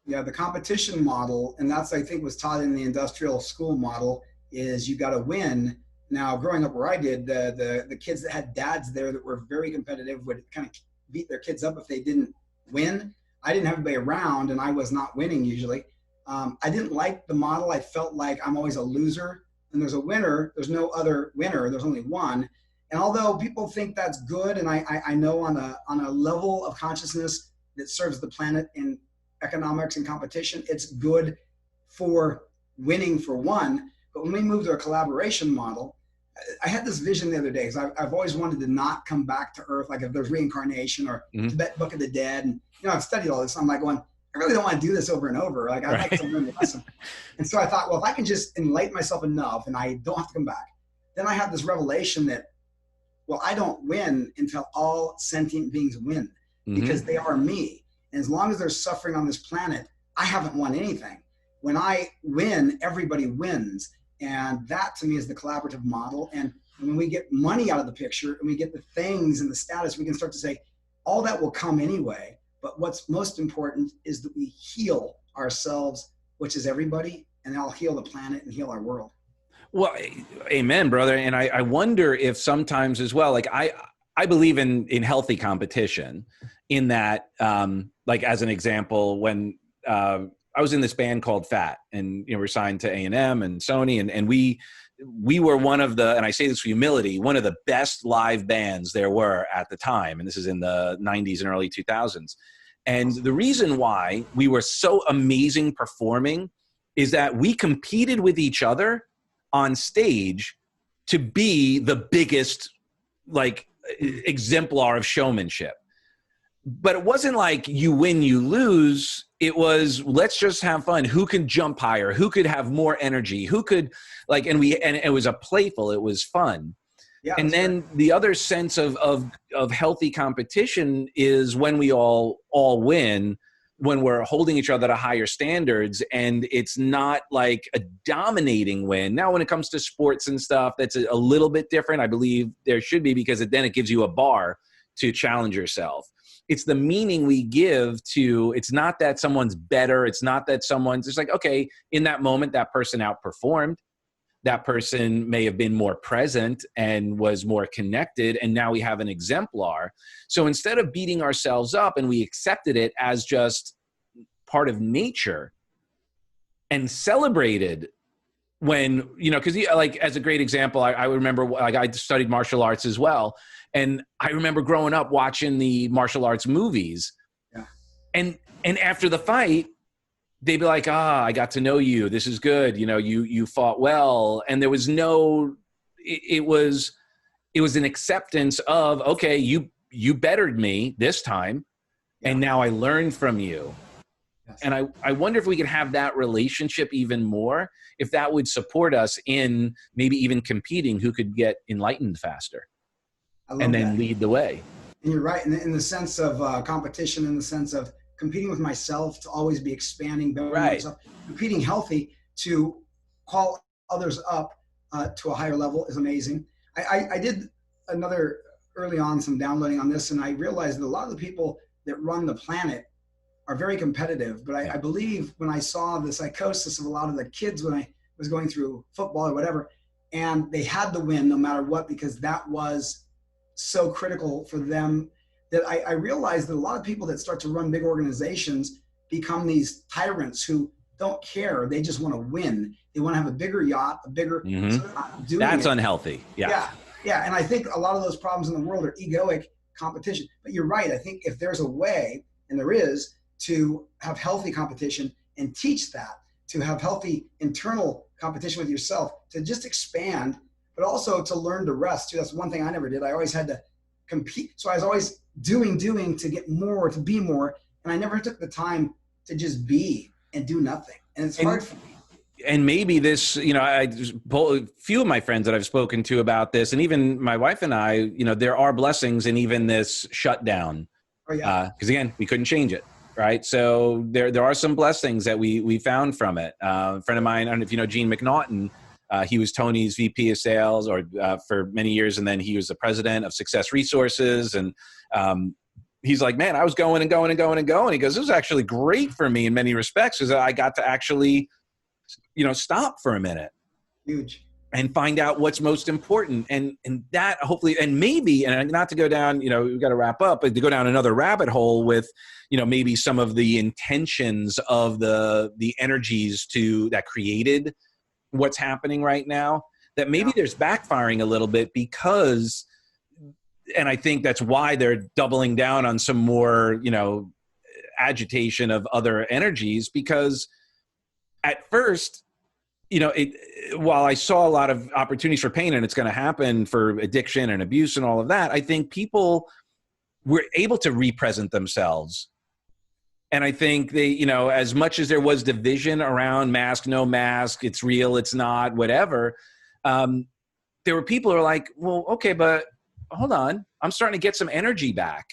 Yeah, the competition model, and that's, I think, was taught in the industrial school model, is you got to win. Now, growing up where I did, the kids that had dads there that were very competitive would kind of beat their kids up if they didn't win. I didn't have anybody around, and I was not winning usually. I didn't like the model. I felt like I'm always a loser, and there's a winner. There's no other winner. There's only one. And although people think that's good, and I know on a level of consciousness that serves the planet in economics and competition, it's good for winning for one. But when we move to a collaboration model, I had this vision the other day, because I've always wanted to not come back to Earth, like if there's reincarnation or Tibet Book of the Dead. And, I've studied all this. I'm like going, I really don't want to do this over and over. Like, I'd like to learn the lesson. And so I thought, well, if I can just enlighten myself enough and I don't have to come back, then I have this revelation that, well, I don't win until all sentient beings win, because they are me. And as long as there's suffering on this planet, I haven't won anything. When I win, everybody wins. And that, to me, is the collaborative model. And when we get money out of the picture and we get the things and the status, we can start to say, all that will come anyway. But what's most important is that we heal ourselves, which is everybody, and I'll heal the planet and heal our world. Well, amen, brother. And I wonder if sometimes as well, like I believe in healthy competition, in that, like, as an example, when I was in this band called Fat, and we're signed to A&M and Sony, and we were one of the, and I say this with humility, one of the best live bands there were at the time. And this is in the 90s and early 2000s. And the reason why we were so amazing performing is that we competed with each other on stage to be the biggest, like, exemplar of showmanship. But it wasn't like you win, you lose. It was, let's just have fun. Who can jump higher? Who could have more energy? Who could, like, and it was a playful, it was fun. Yeah, and then the other sense of healthy competition is when we all win, when we're holding each other to higher standards, and it's not like a dominating win. Now, when it comes to sports and stuff, that's a little bit different. I believe there should be, because then it gives you a bar to challenge yourself. It's the meaning we give to, it's not that someone's better. It's not that someone's just like, okay, in that moment, that person outperformed. That person may have been more present and was more connected, and now we have an exemplar. So instead of beating ourselves up, and we accepted it as just part of nature and celebrated when, because like, as a great example, I remember, like, I studied martial arts as well. And I remember growing up watching the martial arts movies. Yeah. And after the fight, they'd be like, I got to know you. This is good. You fought well. And there was no, it was an acceptance of, okay, you bettered me this time. Yeah. And now I learned from you. Yes. And I wonder if we could have that relationship even more, if that would support us in maybe even competing who could get enlightened faster and then lead the way. And you're right. In the sense of competition, in the sense of competing with myself to always be expanding, bettering myself, competing healthy to call others up to a higher level is amazing. I did another early on some downloading on this, and I realized that a lot of the people that run the planet are very competitive. But I believe when I saw the psychosis of a lot of the kids when I was going through football or whatever, and they had to win no matter what, because that was so critical for them. that I realized that a lot of people that start to run big organizations become these tyrants who don't care. They just want to win. They want to have a bigger yacht, a bigger, so they're not doing That's it. unhealthy. Yeah. Yeah. Yeah. And I think a lot of those problems in the world are egoic competition. But you're right. I think if there's a way, and there is, to have healthy competition and teach that, to have healthy internal competition with yourself, to just expand, but also to learn to rest too. That's one thing I never did. I always had to compete. So I was always doing to get more, to be more. And I never took the time to just be and do nothing. And it's hard for me. And maybe this, you know, a few of my friends that I've spoken to about this, and even my wife and I, you know, there are blessings in even this shutdown. Oh, yeah. Because again, we couldn't change it, right? So there are some blessings that we found from it. A friend of mine, I don't know if you know Gene McNaughton, he was Tony's VP of sales for many years, and then he was the president of Success Resources. And he's like, man, I was going and going and going and going. He goes, this was actually great for me in many respects, because I got to actually, you know, stop for a minute. Huge. And find out what's most important. And that hopefully, and maybe, and not to go down, you know, we've got to wrap up, but to go down another rabbit hole with, you know, maybe some of the intentions of the energies that created what's happening right now, that maybe there's backfiring a little bit, because, and I think that's why they're doubling down on some more, you know, agitation of other energies, because at first, you know, while I saw a lot of opportunities for pain, and it's going to happen for addiction and abuse and all of that, I think people were able to represent themselves. And I think they, you know, as much as there was division around mask, no mask, it's real, it's not, whatever, there were people who are like, well, okay, but hold on, I'm starting to get some energy back.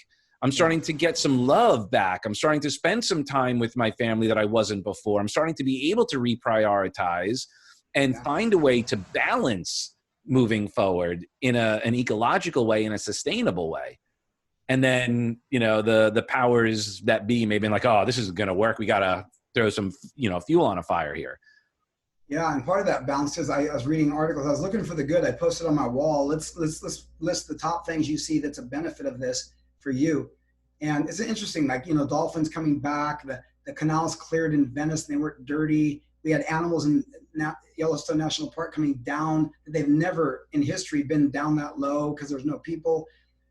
I'm starting to get some love back. I'm starting to spend some time with my family that I wasn't before. I'm starting to be able to reprioritize and find a way to balance moving forward in an ecological way, in a sustainable way. And then, you know, the powers that be may have been like, oh, this isn't going to work. We got to throw some, you know, fuel on a fire here. Yeah, and part of that balance is I was reading articles. I was looking for the good. I posted on my wall. Let's list the top things you see that's a benefit of this for you. And it's interesting, like, you know, dolphins coming back, the canals cleared in Venice, and they weren't dirty. We had animals in Yellowstone National Park coming down. They've never in history been down that low because there's no people.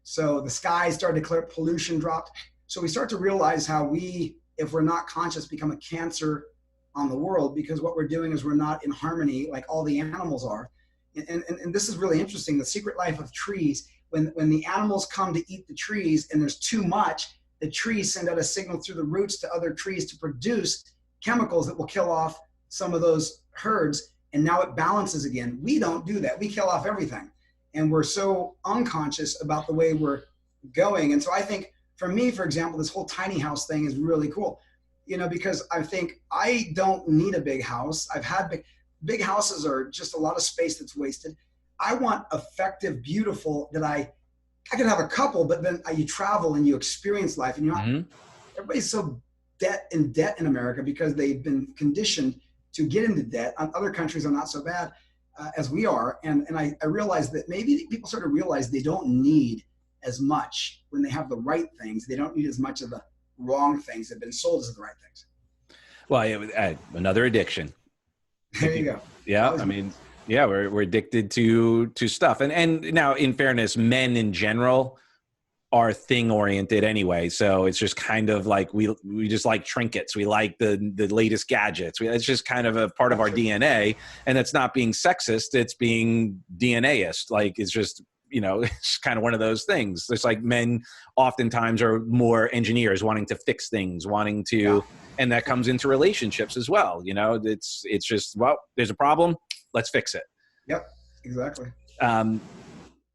So the skies started to clear, pollution dropped. So we start to realize how we, if we're not conscious, become a cancer on the world, because what we're doing is we're not in harmony like all the animals are. And this is really interesting, the secret life of trees. When the animals come to eat the trees and there's too much, the trees send out a signal through the roots to other trees to produce chemicals that will kill off some of those herds. And now it balances again. We don't do that. We kill off everything. And we're so unconscious about the way we're going. And so I think for me, for example, this whole tiny house thing is really cool, you know, because I think I don't need a big house. I've had big houses are just a lot of space that's wasted. I want effective, beautiful, that I could have a couple, but then you travel and you experience life, and you're not, everybody's so in debt in America because they've been conditioned to get into debt. Other countries are not so bad as we are. And I realized that maybe people sort of realize they don't need as much when they have the right things. They don't need as much of the wrong things that have been sold as the right things. Well, another addiction. There you go. Yeah, I mean, yeah, we're addicted to stuff. And now, in fairness, men in general are thing oriented anyway. So it's just kind of like we just like trinkets. We like the latest gadgets. It's just kind of a part of our DNA. And it's not being sexist. It's being DNAist. Like, it's just, you know, it's kind of one of those things. It's like men oftentimes are more engineers, wanting to fix things, wanting to, and that comes into relationships as well. You know, it's just, well, there's a problem, let's fix it. Yep, exactly.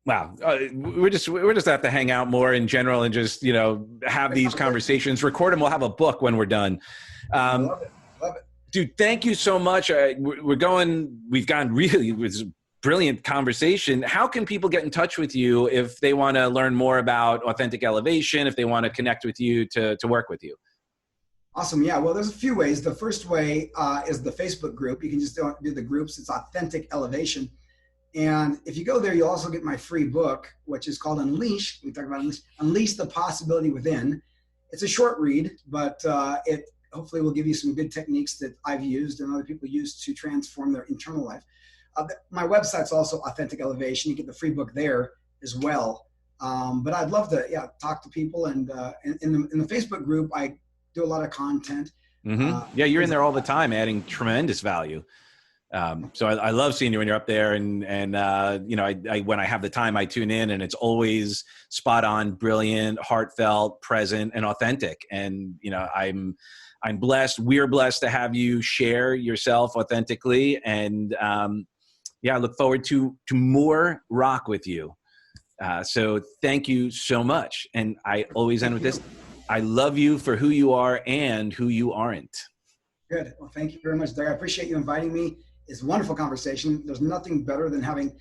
Wow. We just have to hang out more in general and just, you know, have these conversations, record them. We'll have a book when we're done. Love it. Dude, thank you so much. We've gone really, it was a brilliant conversation. How can people get in touch with you if they want to learn more about Authentic Elevation, if they want to connect with you to work with you? Awesome. Yeah. Well, there's a few ways. The first way is the Facebook group. You can just do the groups. It's Authentic Elevation. And if you go there, you'll also get my free book, which is called Unleash. We talk about Unleash the Possibility Within. It's a short read, but it hopefully will give you some good techniques that I've used and other people use to transform their internal life. My website's also Authentic Elevation. You get the free book there as well. But I'd love to talk to people. And in the Facebook group, I do a lot of content. Yeah, you're in there all the time, adding tremendous value. So I love seeing you when you're up there, and you know, I when I have the time, I tune in, and it's always spot on, brilliant, heartfelt, present, and authentic. And you know, I'm blessed. We're blessed to have you share yourself authentically, and yeah, I look forward to more rock with you. So thank you so much. And I always end with this: I love you for who you are and who you aren't. Good. Well, thank you very much, Doug. I appreciate you inviting me. It's a wonderful conversation. There's nothing better than having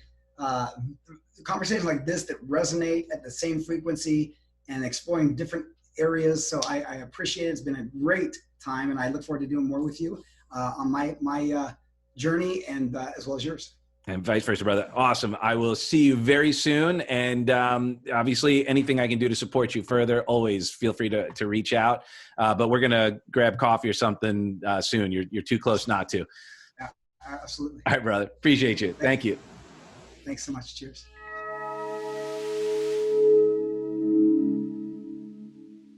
conversations like this that resonate at the same frequency and exploring different areas. So I appreciate it. It's been a great time, and I look forward to doing more with you on my journey, and as well as yours. And vice versa, brother. Awesome. I will see you very soon. And obviously, anything I can do to support you further, always feel free to reach out. But we're going to grab coffee or something soon. You're too close not to. Yeah, absolutely. All right, brother. Appreciate you. Thank you. Thanks so much. Cheers.